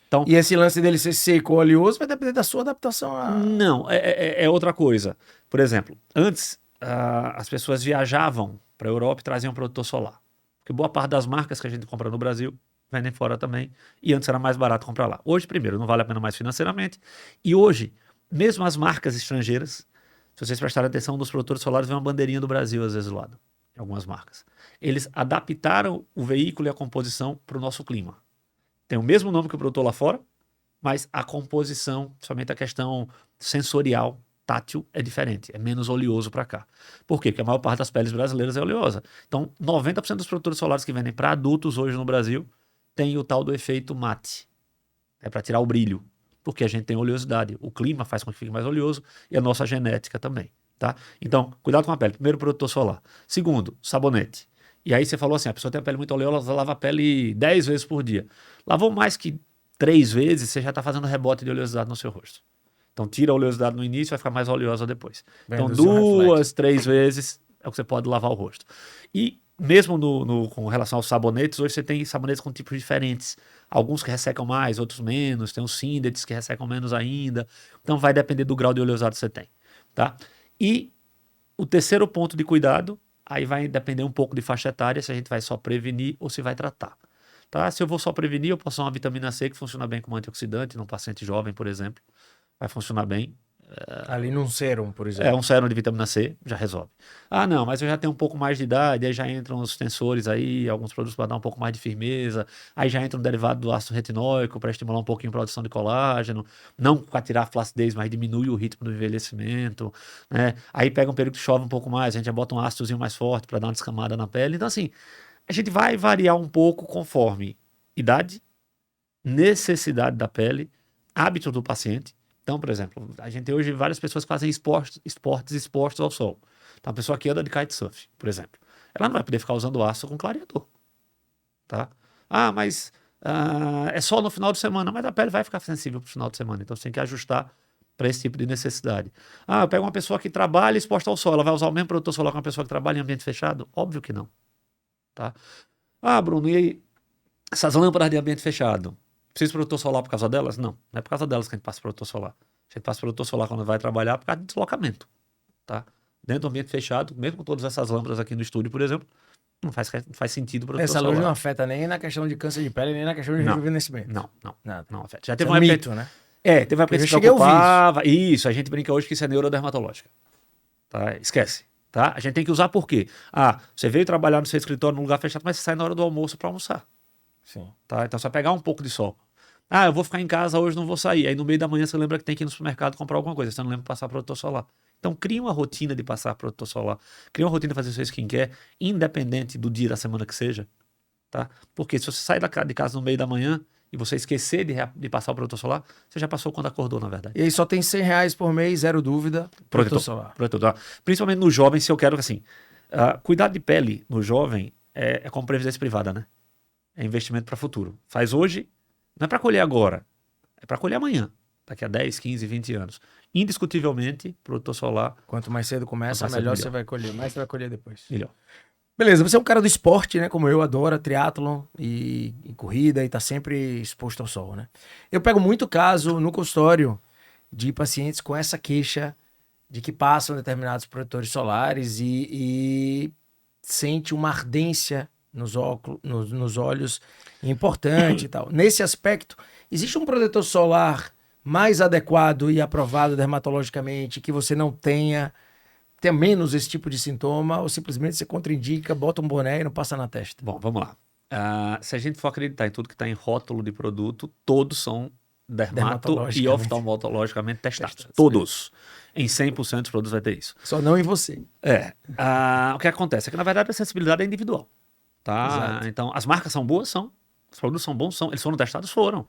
S2: Então,
S1: E esse lance dele ser seco ou oleoso vai depender da sua adaptação a...
S2: Não, é outra coisa. Por exemplo, antes as pessoas viajavam para a Europa e traziam protetor solar. Porque boa parte das marcas que a gente compra no Brasil vendem fora também. E antes era mais barato comprar lá. Hoje, primeiro, não vale a pena mais financeiramente. E hoje, mesmo as marcas estrangeiras, se vocês prestarem atenção nos produtores solares, vem uma bandeirinha do Brasil às vezes do lado. Em algumas marcas. Eles adaptaram o veículo e a composição para o nosso clima. Tem o mesmo nome que o produtor lá fora, mas a composição, somente a questão sensorial, tátil, é diferente, é menos oleoso para cá. Por quê? Porque a maior parte das peles brasileiras é oleosa. Então, 90% dos produtores solares que vendem para adultos hoje no Brasil tem o tal do efeito mate. É para tirar o brilho, porque a gente tem oleosidade. O clima faz com que fique mais oleoso e a nossa genética também. Tá? Então, cuidado com a pele. Primeiro, protetor solar. Segundo, sabonete. E aí você falou assim, a pessoa tem a pele muito oleosa, lava a pele 10 vezes por dia. Lavou mais que 3 vezes, você já está fazendo rebote de oleosidade no seu rosto. Então tira a oleosidade no início, vai ficar mais oleosa depois. Então 2, 3 vezes é o que você pode lavar o rosto. E mesmo com relação aos sabonetes, hoje você tem sabonetes com tipos diferentes. Alguns que ressecam mais, outros menos. Tem os Synthets que ressecam menos ainda. Então vai depender do grau de oleosidade que você tem. Tá? E o terceiro ponto de cuidado, aí vai depender um pouco de faixa etária, se a gente vai só prevenir ou se vai tratar. Tá? Se eu vou só prevenir, eu posso usar uma vitamina C que funciona bem como antioxidante, num paciente jovem, por exemplo. Vai funcionar bem.
S1: Ali num sérum, por exemplo.
S2: Um sérum de vitamina C já resolve. Não, mas eu já tenho um pouco mais de idade, aí já entram os tensores aí, alguns produtos para dar um pouco mais de firmeza, aí já entra um derivado do ácido retinóico para estimular um pouquinho a produção de colágeno, não para tirar a flacidez, mas diminui o ritmo do envelhecimento, né? Aí pega um período que chove um pouco mais, a gente já bota um ácidozinho mais forte para dar uma descamada na pele. Então assim, a gente vai variar um pouco conforme idade, necessidade da pele, hábito do paciente. Então, por exemplo, a gente tem hoje várias pessoas que fazem esportes expostos ao sol. Então, a pessoa que anda de kitesurf, por exemplo, ela não vai poder ficar usando aço com clareador. Tá? Mas é só no final de semana, mas a pele vai ficar sensível para o final de semana. Então, você tem que ajustar para esse tipo de necessidade. Eu pego uma pessoa que trabalha exposta ao sol, ela vai usar o mesmo produtor solar que uma pessoa que trabalha em ambiente fechado? Óbvio que não. Tá? Bruno, e aí, essas lâmpadas de ambiente fechado? Precisa de protetor solar por causa delas? Não é por causa delas que a gente passa protetor solar. A gente passa protetor solar quando vai trabalhar por causa de deslocamento. Tá? Dentro do ambiente fechado, mesmo com todas essas lâmpadas aqui no estúdio, por exemplo, não faz sentido protetor
S1: Essa
S2: solar.
S1: luz não afeta nem na questão de câncer de pele, nem na questão de rejuvenescimento.
S2: Não afeta. Já teve
S1: uma época, mito, né?
S2: Teve uma época que se preocupava. Isso, a gente brinca hoje que isso é neurodermatológica. Tá? Esquece. Tá? A gente tem que usar por quê? Você veio trabalhar no seu escritório num lugar fechado, mas você sai na hora do almoço para almoçar.
S1: Sim.
S2: Tá? Então você vai pegar um pouco de sol. Eu vou ficar em casa hoje, não vou sair. Aí no meio da manhã você lembra que tem que ir no supermercado comprar alguma coisa. Você não lembra de passar protetor solar. Então cria uma rotina de passar protetor solar. Cria uma rotina de fazer seu skincare, independente do dia da semana que seja. Tá? Porque se você sair de casa no meio da manhã e você esquecer de passar o protetor solar, você já passou quando acordou, na verdade.
S1: E aí só tem R$100 por mês, zero dúvida, protetor solar.
S2: Protetor. Principalmente no jovem, se eu quero que assim, cuidado de pele no jovem é como previdência privada, né? É investimento para o futuro. Faz hoje, não é para colher agora, é para colher amanhã, daqui a 10, 15, 20 anos. Indiscutivelmente, produtor solar...
S1: Quanto mais cedo começa, melhor você vai colher. Mais você vai colher depois.
S2: Melhor.
S1: Beleza, você é um cara do esporte, né? Como eu, adora triatlon e corrida e tá sempre exposto ao sol, né? Eu pego muito caso no consultório de pacientes com essa queixa de que passam determinados protetores solares e sente uma ardência nos olhos importante e tal. Nesse aspecto, existe um protetor solar mais adequado e aprovado dermatologicamente que você não tenha menos esse tipo de sintoma ou simplesmente você contraindica, bota um boné e não passa na testa?
S2: Bom, vamos lá. Se a gente for acreditar em tudo que está em rótulo de produto, todos são e oftalmologicamente testados. Todos. Em 100% dos produtos vai ter isso.
S1: Só não em você.
S2: O que acontece é que, na verdade, a sensibilidade é individual. Tá?
S1: Exato.
S2: Então, as marcas são boas? São. Os produtos são bons? São. Eles foram testados? Foram.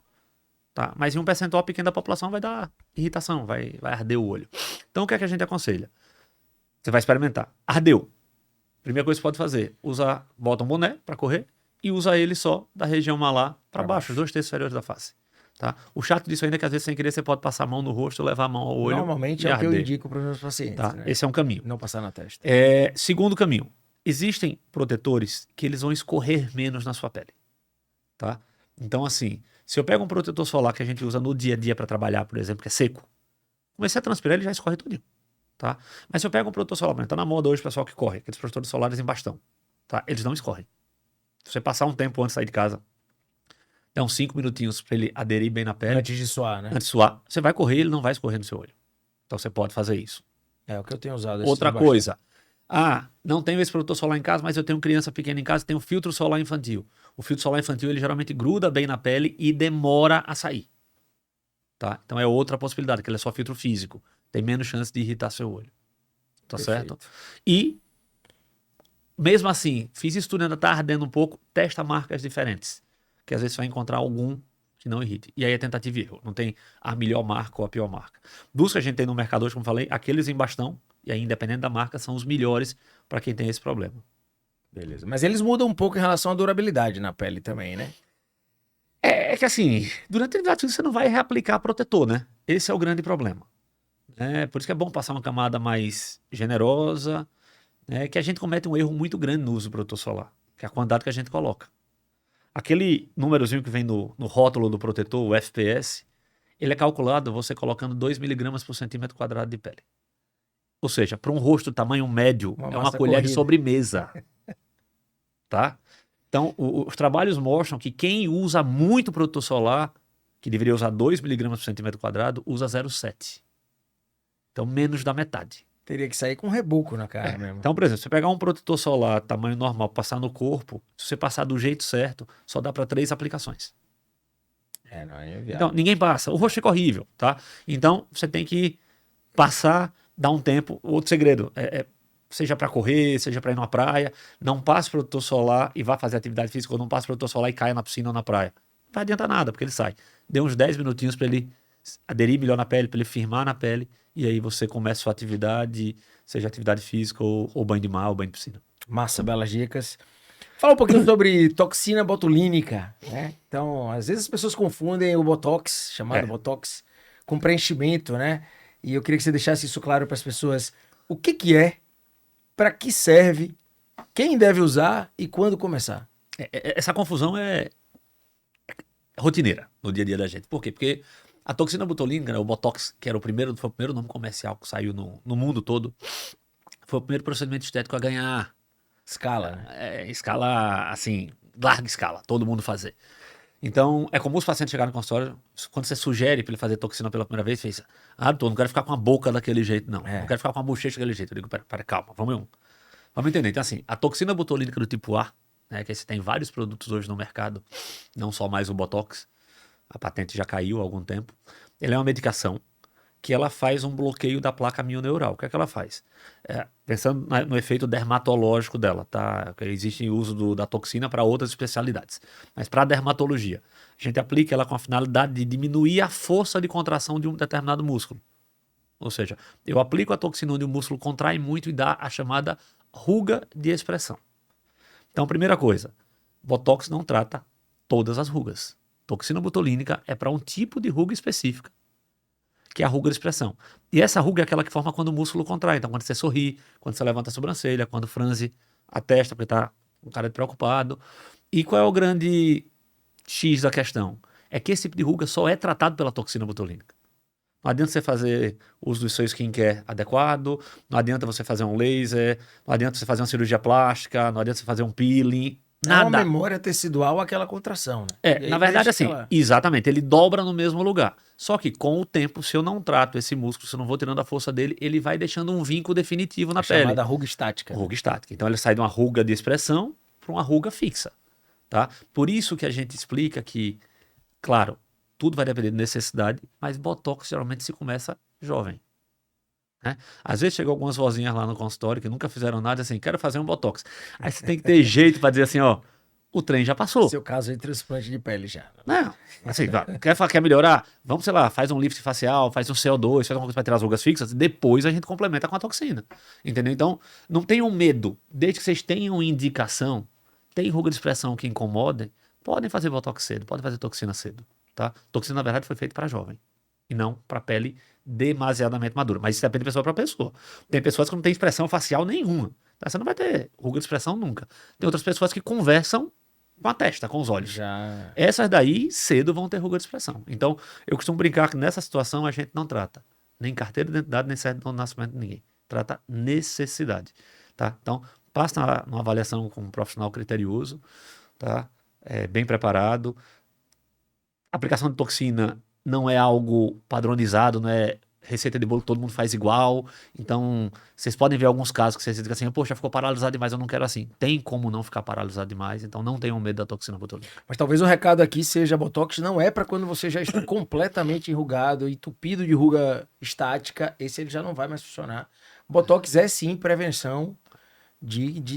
S2: Tá? Mas em um percentual pequeno da população vai dar irritação, vai arder o olho. Então, o que é que a gente aconselha? Você vai experimentar. Ardeu. Primeira coisa que você pode fazer, bota um boné para correr e usa ele só da região malar para baixo, os 2 terços inferiores da face. Tá? O chato disso ainda é que às vezes sem querer você pode passar a mão no rosto, levar a mão ao olho.
S1: Normalmente é o que eu indico para os meus pacientes.
S2: Tá?
S1: Né?
S2: Esse é um caminho.
S1: Não passar na testa.
S2: Segundo caminho, existem protetores que eles vão escorrer menos na sua pele. Tá? Então assim, se eu pego um protetor solar que a gente usa no dia a dia para trabalhar, por exemplo, que é seco, comecei a transpirar, ele já escorre tudinho. Tá? Mas se eu pego um protetor solar, tá na moda hoje o pessoal que corre, aqueles protetores solares em bastão, tá? Eles não escorrem. Se você passar um tempo antes de sair de casa, dá uns 5 minutinhos para ele aderir bem na pele.
S1: Antes de suar, né?
S2: Antes de suar, você vai correr e ele não vai escorrer no seu olho. Então você pode fazer isso.
S1: É o que eu tenho usado.
S2: Outra coisa, não tenho esse protetor solar em casa, mas eu tenho criança pequena em casa, tenho um filtro solar infantil. O filtro solar infantil, ele geralmente gruda bem na pele e demora a sair. Tá? Então é outra possibilidade, que ele é só filtro físico. Tem menos chance de irritar seu olho. Tá certo? E, mesmo assim, fiz isso tudo, ainda tá ardendo um pouco, testa marcas diferentes. Que às vezes vai encontrar algum que não irrite. E aí é tentativa e erro. Não tem a melhor marca ou a pior marca. Dos que a gente tem no mercado hoje, como falei, aqueles em bastão, e aí independente da marca, são os melhores para quem tem esse problema.
S1: Beleza. Mas eles mudam um pouco em relação à durabilidade na pele também, né?
S2: É que assim, durante a atividade física você não vai reaplicar protetor, né? Esse é o grande problema. Por isso que é bom passar uma camada mais generosa, que a gente comete um erro muito grande no uso do protetor solar, que é a quantidade que a gente coloca. Aquele númerozinho que vem no rótulo do protetor, o FPS, ele é calculado você colocando 2 miligramas por centímetro quadrado de pele. Ou seja, para um rosto tamanho médio, é uma colher de sobremesa. Tá? Então, os trabalhos mostram que quem usa muito protetor solar, que deveria usar 2 miligramas por centímetro quadrado, usa 0,7. Então, menos da metade.
S1: Teria que sair com reboco na cara mesmo.
S2: Então, por exemplo, se você pegar um protetor solar tamanho normal, passar no corpo, se você passar do jeito certo, só dá para 3 aplicações.
S1: Não é viável.
S2: Então, ninguém passa. O rosto fica horrível, tá? Então, você tem que passar, dar um tempo. Outro segredo, seja para correr, seja para ir numa praia, não passe protetor solar e vá fazer atividade física, ou não passe protetor solar e caia na piscina ou na praia. Não vai adiantar nada, porque ele sai. Dê uns 10 minutinhos para ele aderir melhor na pele, para ele firmar na pele, e aí você começa a sua atividade, seja atividade física ou banho de mar ou banho de piscina.
S1: Massa, belas dicas. Fala um pouquinho sobre toxina botulínica, né? Então, às vezes as pessoas confundem o Botox, chamado Botox, com preenchimento, né? E eu queria que você deixasse isso claro para as pessoas. O que é, para que serve, quem deve usar e quando começar?
S2: Essa confusão é rotineira no dia a dia da gente. Por quê? Porque a toxina botulínica, o Botox, que foi o primeiro nome comercial que saiu no mundo todo, foi o primeiro procedimento estético a ganhar
S1: escala, né?
S2: Escala, assim, larga escala, todo mundo fazer. Então, é comum os pacientes chegarem no consultório, quando você sugere para ele fazer toxina pela primeira vez, fez, doutor, não quero ficar com a boca daquele jeito, não. Não quero ficar com a bochecha daquele jeito. Eu digo, pera, calma, vamos entender. Então, assim, a toxina botulínica do tipo A, né, que você tem vários produtos hoje no mercado, não só mais o Botox, a patente já caiu há algum tempo. Ela é uma medicação que ela faz um bloqueio da placa mioneural. O que é que ela faz? Pensando no efeito dermatológico dela, tá? Existe o uso da toxina para outras especialidades. Mas para a dermatologia, a gente aplica ela com a finalidade de diminuir a força de contração de um determinado músculo. Ou seja, eu aplico a toxina onde o músculo contrai muito e dá a chamada ruga de expressão. Então, primeira coisa, Botox não trata todas as rugas. Toxina botulínica é para um tipo de ruga específica, que é a ruga de expressão. E essa ruga é aquela que forma quando o músculo contrai. Então, quando você sorri, quando você levanta a sobrancelha, quando franze a testa, porque está com cara de preocupado. E qual é o grande X da questão? É que esse tipo de ruga só é tratado pela toxina botulínica. Não adianta você fazer uso do seu skincare adequado, não adianta você fazer um laser, não adianta você fazer uma cirurgia plástica, não adianta você fazer um peeling. Nada.
S1: É uma memória tecidual aquela contração, né?
S2: Na verdade, assim, exatamente, ele dobra no mesmo lugar. Só que com o tempo, se eu não trato esse músculo, se eu não vou tirando a força dele, ele vai deixando um vinco definitivo na pele.
S1: Chamada ruga estática.
S2: Ruga estática. Então ele sai de uma ruga de expressão para uma ruga fixa, tá? Por isso que a gente explica que, claro, tudo vai depender de necessidade, mas Botox geralmente se começa jovem. Né? Às vezes chegam algumas vozinhas lá no consultório que nunca fizeram nada, assim, quero fazer um Botox. Aí você tem que ter jeito para dizer assim, ó, o trem já passou.
S1: Seu caso é transplante de pele já.
S2: Não, assim, quer melhorar? Vamos, sei lá, faz um lift facial, faz um CO2, faz alguma coisa para tirar as rugas fixas, depois a gente complementa com a toxina. Entendeu? Então, não tenham medo. Desde que vocês tenham indicação, tem ruga de expressão que incomodem, podem fazer Botox cedo, podem fazer toxina cedo. Tá? Toxina, na verdade, foi feita para jovem e não para pele demasiadamente madura. Mas isso depende de pessoa para pessoa. Tem pessoas que não têm expressão facial nenhuma. Tá? Você não vai ter ruga de expressão nunca. Tem outras pessoas que conversam com a testa, com os olhos.
S1: Já.
S2: Essas daí, cedo, vão ter ruga de expressão. Então, eu costumo brincar que nessa situação a gente não trata nem carteira de identidade, nem certidão de nascimento de ninguém. Trata necessidade. Tá? Então, passa numa avaliação com um profissional criterioso, tá? Bem preparado. A aplicação de toxina não é algo padronizado, não é receita de bolo que todo mundo faz igual. Então, vocês podem ver alguns casos que vocês dizem assim, poxa, ficou paralisado demais, eu não quero assim. Tem como não ficar paralisado demais, então não tenham medo da toxina botulínica.
S1: Mas talvez o recado aqui seja Botox não é para quando você já está completamente enrugado, entupido de ruga estática, esse ele já não vai mais funcionar. Botox é sim prevenção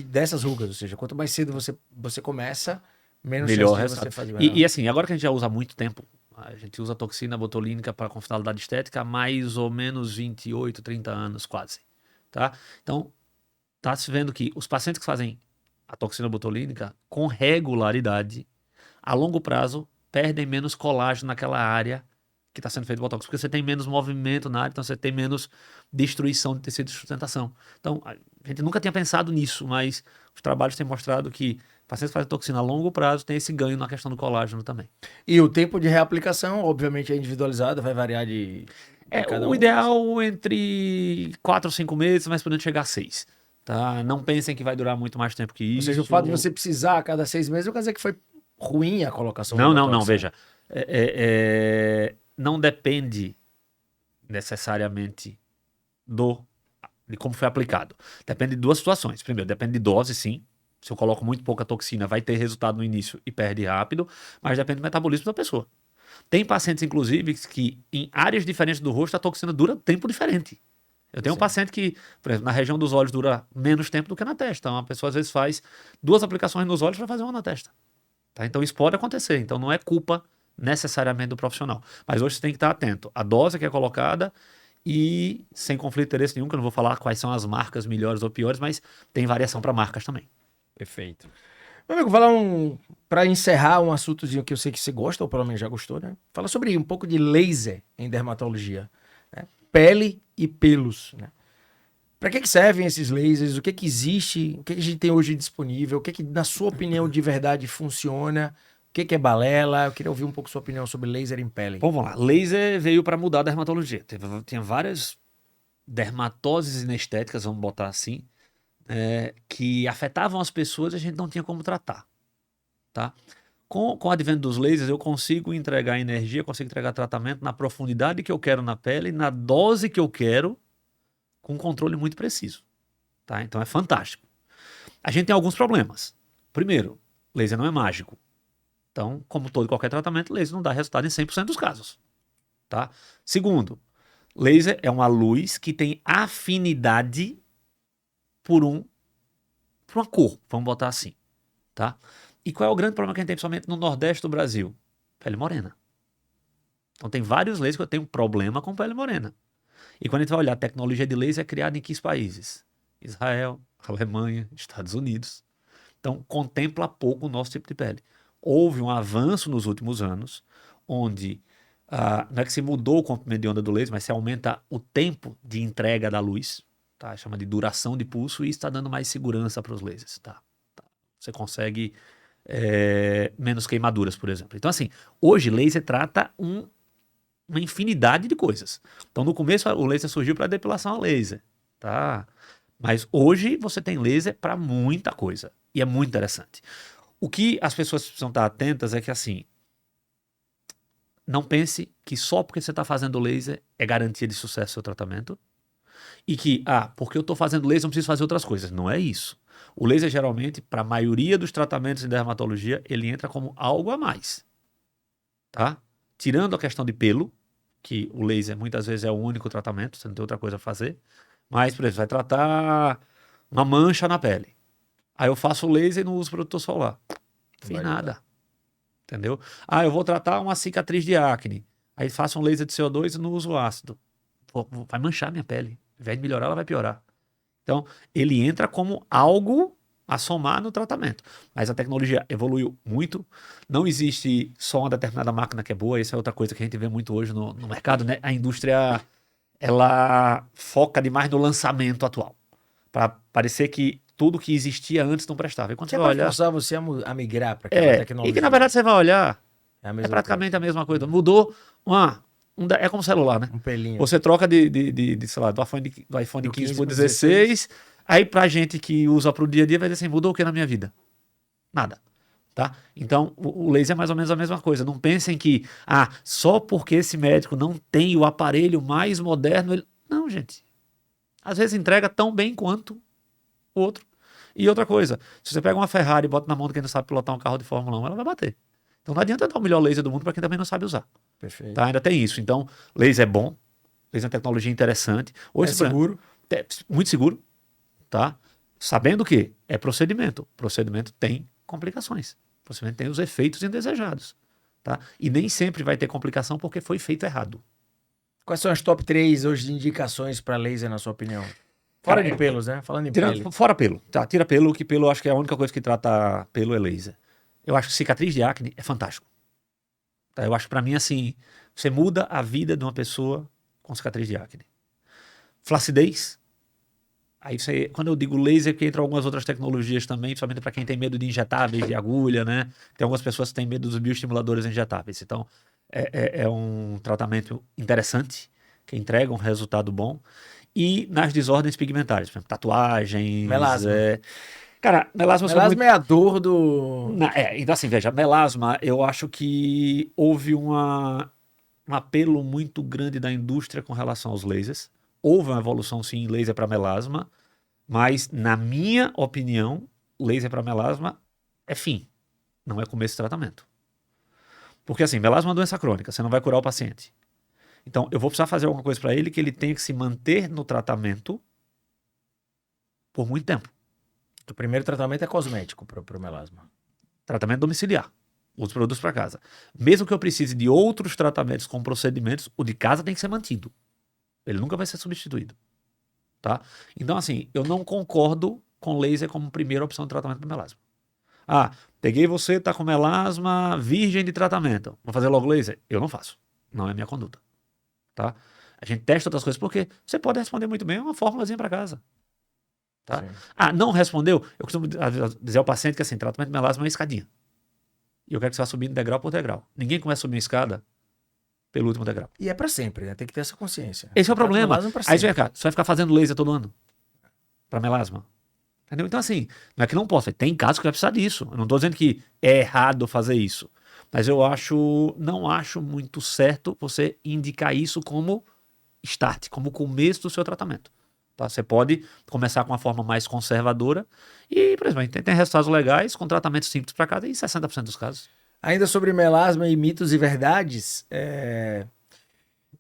S1: dessas rugas, ou seja, quanto mais cedo você começa, menos
S2: Melhor
S1: chance de
S2: resultado.
S1: você fazer.
S2: E assim, agora que a gente já usa há muito tempo, a gente usa toxina botulínica com finalidade estética há mais ou menos 28, 30 anos quase. Tá? Então, tá se vendo que os pacientes que fazem a toxina botulínica com regularidade, a longo prazo, perdem menos colágeno naquela área que está sendo feito botox, porque você tem menos movimento na área, então você tem menos destruição de tecido de sustentação. Então, a gente nunca tinha pensado nisso, mas os trabalhos têm mostrado que pacientes que fazem toxina a longo prazo têm esse ganho na questão do colágeno também.
S1: E o tempo de reaplicação, obviamente, é individualizado, vai variar de cada
S2: O
S1: um.
S2: ideal entre 4 ou 5 meses, mas podendo chegar a 6. Tá? Não pensem que vai durar muito mais tempo que
S1: Ou
S2: isso.
S1: seja, o fato de você precisar a cada 6 meses, não quer dizer que foi ruim a colocação do
S2: Não,
S1: Botox, né?
S2: veja. Não depende necessariamente de como foi aplicado. Depende de duas situações. Primeiro, depende de dose, sim. Se eu coloco muito pouca toxina, vai ter resultado no início e perde rápido, mas depende do metabolismo da pessoa. Tem pacientes, inclusive, que em áreas diferentes do rosto a toxina dura tempo diferente. Eu tenho um paciente que, por exemplo, na região dos olhos dura menos tempo do que na testa. Então, a pessoa às vezes faz 2 aplicações nos olhos para fazer uma na testa. Tá? Então, isso pode acontecer. Então, não é culpa necessariamente do profissional. Mas hoje você tem que estar atento à dose que é colocada e sem conflito de interesse nenhum, que eu não vou falar quais são as marcas melhores ou piores, mas tem variação para marcas também.
S1: Perfeito. Meu amigo, falar para encerrar um assuntozinho que eu sei que você gosta, ou pelo menos já gostou, né? Fala sobre um pouco de laser em dermatologia, né? Pele e pelos, né? Para que servem esses lasers? O que existe? O que a gente tem hoje disponível? O que na sua opinião, de verdade funciona? O que é balela? Eu queria ouvir um pouco sua opinião sobre laser em pele.
S2: Bom, vamos lá. Laser veio para mudar a dermatologia. Tinha várias dermatoses inestéticas, vamos botar assim, que afetavam as pessoas e a gente não tinha como tratar. Tá? Com o advento dos lasers, eu consigo entregar energia, consigo entregar tratamento na profundidade que eu quero na pele, na dose que eu quero, com um controle muito preciso. Tá? Então é fantástico. A gente tem alguns problemas. Primeiro, laser não é mágico. Então, como todo e qualquer tratamento, laser não dá resultado em 100% dos casos. Tá? Segundo, laser é uma luz que tem afinidade por uma cor, vamos botar assim. Tá? E qual é o grande problema que a gente tem, principalmente no Nordeste do Brasil? Pele morena. Então tem vários lasers que eu tenho um problema com pele morena. E quando a gente vai olhar, a tecnologia de laser é criada em que países? Israel, Alemanha, Estados Unidos. Então contempla pouco o nosso tipo de pele. Houve um avanço nos últimos anos, onde não é que se mudou o comprimento de onda do laser, mas se aumenta o tempo de entrega da luz, tá? Chama de duração de pulso, e está dando mais segurança para os lasers. Tá? Você consegue menos queimaduras, por exemplo. Então, assim, hoje laser trata uma infinidade de coisas. Então, no começo, o laser surgiu para depilação a laser, tá? Mas hoje você tem laser para muita coisa. E é muito interessante. O que as pessoas precisam estar atentas é que, assim, não pense que só porque você está fazendo laser é garantia de sucesso do seu tratamento. E que, porque eu estou fazendo laser, eu não preciso fazer outras coisas. Não é isso. O laser, geralmente, para a maioria dos tratamentos em dermatologia, ele entra como algo a mais. Tá? tirando a questão de pelo, que o laser muitas vezes é o único tratamento, você não tem outra coisa a fazer. Mas, por exemplo, vai tratar uma mancha na pele. Aí eu faço o laser e não uso protetor solar. Não fiz nada. Entendeu? Eu vou tratar uma cicatriz de acne. Aí faço um laser de CO2 e não uso ácido. Pô, vai manchar minha pele. Ao invés de melhorar, ela vai piorar. Então, ele entra como algo a somar no tratamento. Mas a tecnologia evoluiu muito. Não existe só uma determinada máquina que é boa. Isso é outra coisa que a gente vê muito hoje no mercado, né? A indústria, ela foca demais no lançamento atual. Para parecer que tudo que existia antes não prestava. E quando
S1: Que
S2: você
S1: é
S2: vai
S1: pra
S2: olhar...
S1: forçar você a migrar para aquela tecnologia.
S2: E que na verdade você vai olhar,
S1: É a
S2: é
S1: mesma
S2: praticamente a mesma coisa. Mudou é como celular, né?
S1: coisa. Um pelinho.
S2: Você troca sei lá, do iPhone
S1: Do
S2: 15
S1: 15
S2: pro
S1: pro
S2: 16, aí pra gente que usa pro dia a dia vai dizer assim, mudou o que na minha vida? Nada. Tá? Então, o laser é mais ou menos a mesma coisa. Não pensem que, só porque esse médico não tem o aparelho mais moderno, ele... Não, gente. Às vezes entrega tão bem quanto o outro. E outra coisa, se você pega uma Ferrari e bota na mão de quem não sabe pilotar um carro de Fórmula 1, ela vai bater. Então não adianta dar o melhor laser do mundo para quem também não sabe usar.
S1: Perfeito.
S2: Tá? Ainda tem isso. Então, laser é bom, laser é uma tecnologia interessante. Hoje,
S1: É seguro.
S2: muito seguro, tá? Sabendo que é procedimento. Procedimento tem complicações. Procedimento tem os efeitos indesejados. Tá? E nem sempre vai ter complicação porque foi feito errado.
S1: Quais são as top 3 hoje de indicações para laser, na sua opinião? Fora de pelos, né? Falando em pele.
S2: Fora pelo. Tá, tira pelo, que pelo eu acho que é a única coisa que trata pelo é laser. Eu acho que cicatriz de acne é fantástico. Tá, eu acho que pra mim, assim, você muda a vida de uma pessoa com cicatriz de acne. Flacidez. Aí você, quando eu digo laser, que entra algumas outras tecnologias também, principalmente para quem tem medo de injetáveis, de agulha, né? Tem algumas pessoas que têm medo dos bioestimuladores injetáveis. Então, é um tratamento interessante, que entrega um resultado bom. E nas desordens pigmentares, por exemplo, tatuagens.
S1: Melasma.
S2: Cara, melasma...
S1: Melasma é a dor do...
S2: Então assim, veja, melasma, eu acho que houve um apelo muito grande da indústria com relação aos lasers. Houve uma evolução, sim, em laser para melasma, mas, na minha opinião, laser para melasma é fim, não é começo de tratamento. Porque, assim, melasma é uma doença crônica, você não vai curar o paciente. Então, eu vou precisar fazer alguma coisa para ele que ele tenha que se manter no tratamento por muito tempo.
S1: O primeiro tratamento é cosmético para o melasma.
S2: Tratamento domiciliar. Os produtos para casa. Mesmo que eu precise de outros tratamentos com procedimentos, o de casa tem que ser mantido. Ele nunca vai ser substituído. Tá? Então, assim, eu não concordo com laser como primeira opção de tratamento para melasma. Peguei você, tá com melasma, virgem de tratamento. Vou fazer logo laser? Eu não faço. Não é minha conduta. Tá? A gente testa outras coisas, porque você pode responder muito bem uma fórmulazinha para casa. Tá? Não respondeu? Eu costumo dizer ao paciente que assim, tratamento de melasma é uma escadinha. E eu quero que você vá subindo degrau por degrau. Ninguém começa a subir uma escada pelo último degrau.
S1: E é para sempre, né? Tem que ter essa consciência.
S2: Esse é o problema. Aí você vai ficar fazendo laser todo ano. Para melasma. Entendeu? Então assim, não é que não possa. Tem casos que vai precisar disso. Eu não estou dizendo que é errado fazer isso. Mas eu não acho muito certo você indicar isso como start, como começo do seu tratamento. Tá? Você pode começar com uma forma mais conservadora e, por exemplo, tem resultados legais com tratamentos simples para casa em 60% dos casos.
S1: Ainda sobre melasma e mitos e verdades,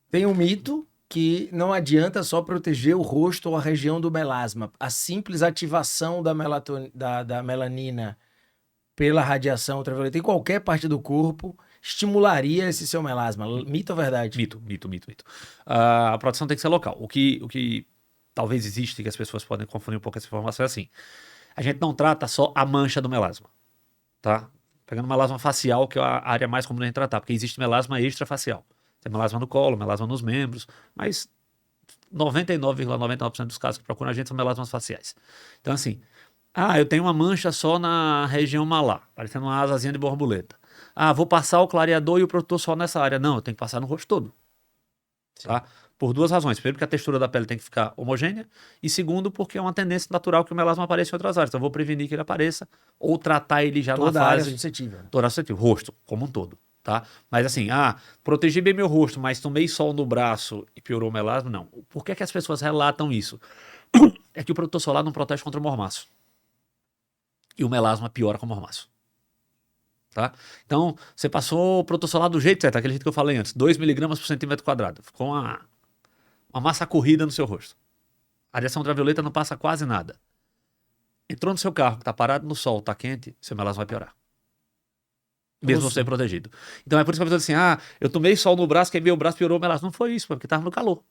S1: tem um mito que não adianta só proteger o rosto ou a região do melasma. A simples ativação da melanina pela radiação ultravioleta em qualquer parte do corpo estimularia esse seu melasma. Mito ou verdade?
S2: Mito. A proteção tem que ser local. O que talvez existe, que as pessoas podem confundir um pouco essa informação, é assim. A gente não trata só a mancha do melasma, tá? Pegando melasma facial, que é a área mais comum de tratar, porque existe melasma extrafacial. Tem melasma no colo, melasma nos membros, mas 99,99% dos casos que procuram a gente são melasmas faciais. Então, assim, eu tenho uma mancha só na região malar, parecendo uma asazinha de borboleta. Vou passar o clareador e o protetor só nessa área. Não, eu tenho que passar no rosto todo. Tá? Por duas razões. Primeiro, porque a textura da pele tem que ficar homogênea. E segundo, porque é uma tendência natural que o melasma apareça em outras áreas. Então, eu vou prevenir que ele apareça ou tratar ele já numa fase...
S1: Toda área suscetível.
S2: Toda área suscetível. Rosto, como um todo. Tá? Mas assim, protegi bem meu rosto, mas tomei sol no braço e piorou o melasma? Não. Por que as pessoas relatam isso? É que o protetor solar não protege contra o mormaço. E o melasma piora com o mormaço. Tá? Então, você passou o protozoal do jeito certo, aquele jeito que eu falei antes, 2 miligramas por centímetro quadrado. Ficou uma massa corrida no seu rosto. A radiação ultravioleta não passa quase nada. Entrou no seu carro, está parado no sol, está quente, seu melasma vai piorar. Mesmo você protegido. Então é por isso que a pessoa diz assim, eu tomei sol no braço, que aí meu braço piorou, o melasma. Não foi isso, porque estava no calor.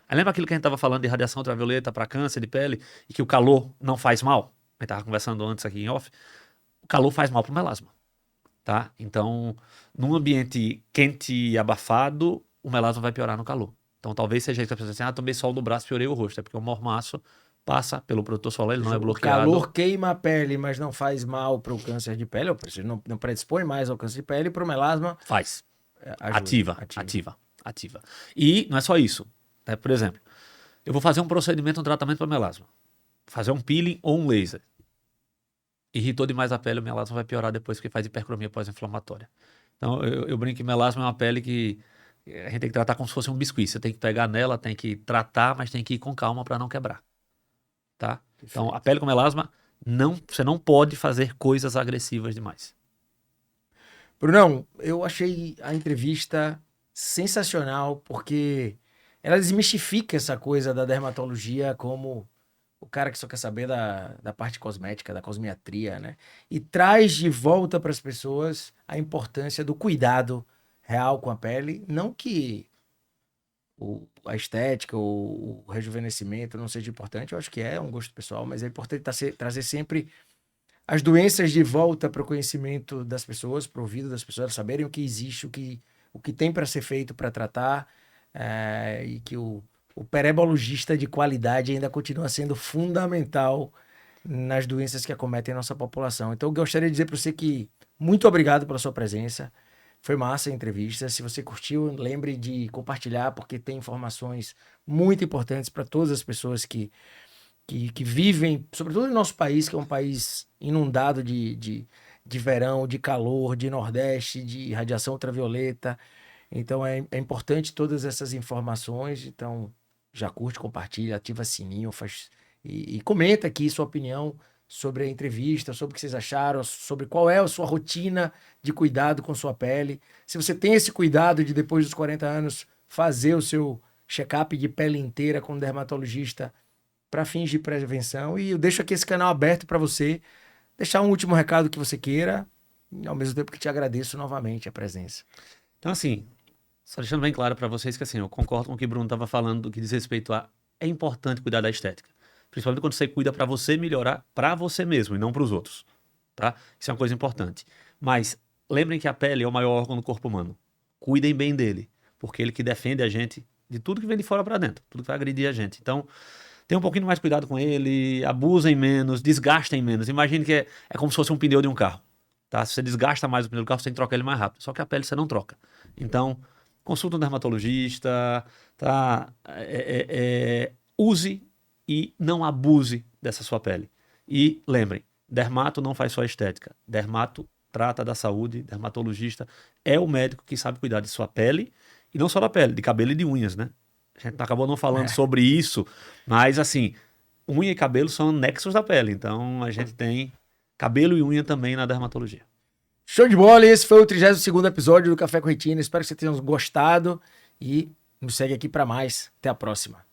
S2: Aí lembra aquilo que a gente estava falando de radiação ultravioleta para câncer de pele e que o calor não faz mal? A gente estava conversando antes aqui em off. O calor faz mal para o melasma. Tá? Então, num ambiente quente e abafado, o melasma vai piorar no calor. Então, talvez seja isso que a pessoa diz assim, tomei sol no braço, piorei o rosto. É porque o mormaço passa pelo protetor solar, ele não é bloqueado.
S1: O calor queima a pele, mas não faz mal para o câncer de pele, ou seja, não predispõe mais ao câncer de pele, para o melasma...
S2: Faz. Ativa. E não é só isso. Né? Por exemplo, eu vou fazer um procedimento, um tratamento para melasma. Fazer um peeling ou um laser. Irritou demais a pele, o melasma vai piorar depois, porque faz hipercromia pós-inflamatória. Então, eu brinco que melasma é uma pele que a gente tem que tratar como se fosse um biscuit. Você tem que pegar nela, tem que tratar, mas tem que ir com calma para não quebrar. Tá? Então, a pele com melasma, você não pode fazer coisas agressivas demais.
S1: Brunão, eu achei a entrevista sensacional, porque ela desmistifica essa coisa da dermatologia como o cara que só quer saber da parte cosmética, da cosmetria, né? E traz de volta para as pessoas a importância do cuidado real com a pele. Não que a estética, o rejuvenescimento não seja importante, eu acho que é um gosto pessoal, mas é importante trazer sempre as doenças de volta para o conhecimento das pessoas, para o ouvido das pessoas, saberem o que existe, o que tem para ser feito para tratar, e que o perebologista de qualidade ainda continua sendo fundamental nas doenças que acometem a nossa população. Então, eu gostaria de dizer para você que muito obrigado pela sua presença. Foi massa a entrevista. Se você curtiu, lembre de compartilhar, porque tem informações muito importantes para todas as pessoas que vivem, sobretudo no nosso país, que é um país inundado de verão, de calor, de nordeste, de radiação ultravioleta. Então, é importante todas essas informações. Então, já curte, compartilha, ativa sininho, e comenta aqui sua opinião sobre a entrevista, sobre o que vocês acharam, sobre qual é a sua rotina de cuidado com sua pele. Se você tem esse cuidado de, depois dos 40 anos, fazer o seu check-up de pele inteira com um dermatologista para fins de prevenção. E eu deixo aqui esse canal aberto para você deixar um último recado que você queira, ao mesmo tempo que te agradeço novamente a presença.
S2: Então, assim, só deixando bem claro para vocês que, assim, eu concordo com o que o Bruno estava falando do que diz respeito a... É importante cuidar da estética. Principalmente quando você cuida para você melhorar para você mesmo e não para os outros. Tá? Isso é uma coisa importante. Mas lembrem que a pele é o maior órgão do corpo humano. Cuidem bem dele, porque ele que defende a gente de tudo que vem de fora para dentro, tudo que vai agredir a gente. Então, tenham um pouquinho mais cuidado com ele, abusem menos, desgastem menos. Imagine que é como se fosse um pneu de um carro. Tá? Se você desgasta mais o pneu do carro, você tem que trocar ele mais rápido. Só que a pele você não troca. Então, consulta um dermatologista, tá? Use e não abuse dessa sua pele. E lembrem, dermato não faz só estética. Dermato trata da saúde, dermatologista é o médico que sabe cuidar de sua pele, e não só da pele, de cabelo e de unhas, né? A gente acabou não falando sobre isso, mas assim, unha e cabelo são nexos da pele, então a gente tem cabelo e unha também na dermatologia.
S1: Show de bola, esse foi o 32º episódio do Café com Retina. Espero que vocês tenham gostado e nos segue aqui para mais. Até a próxima.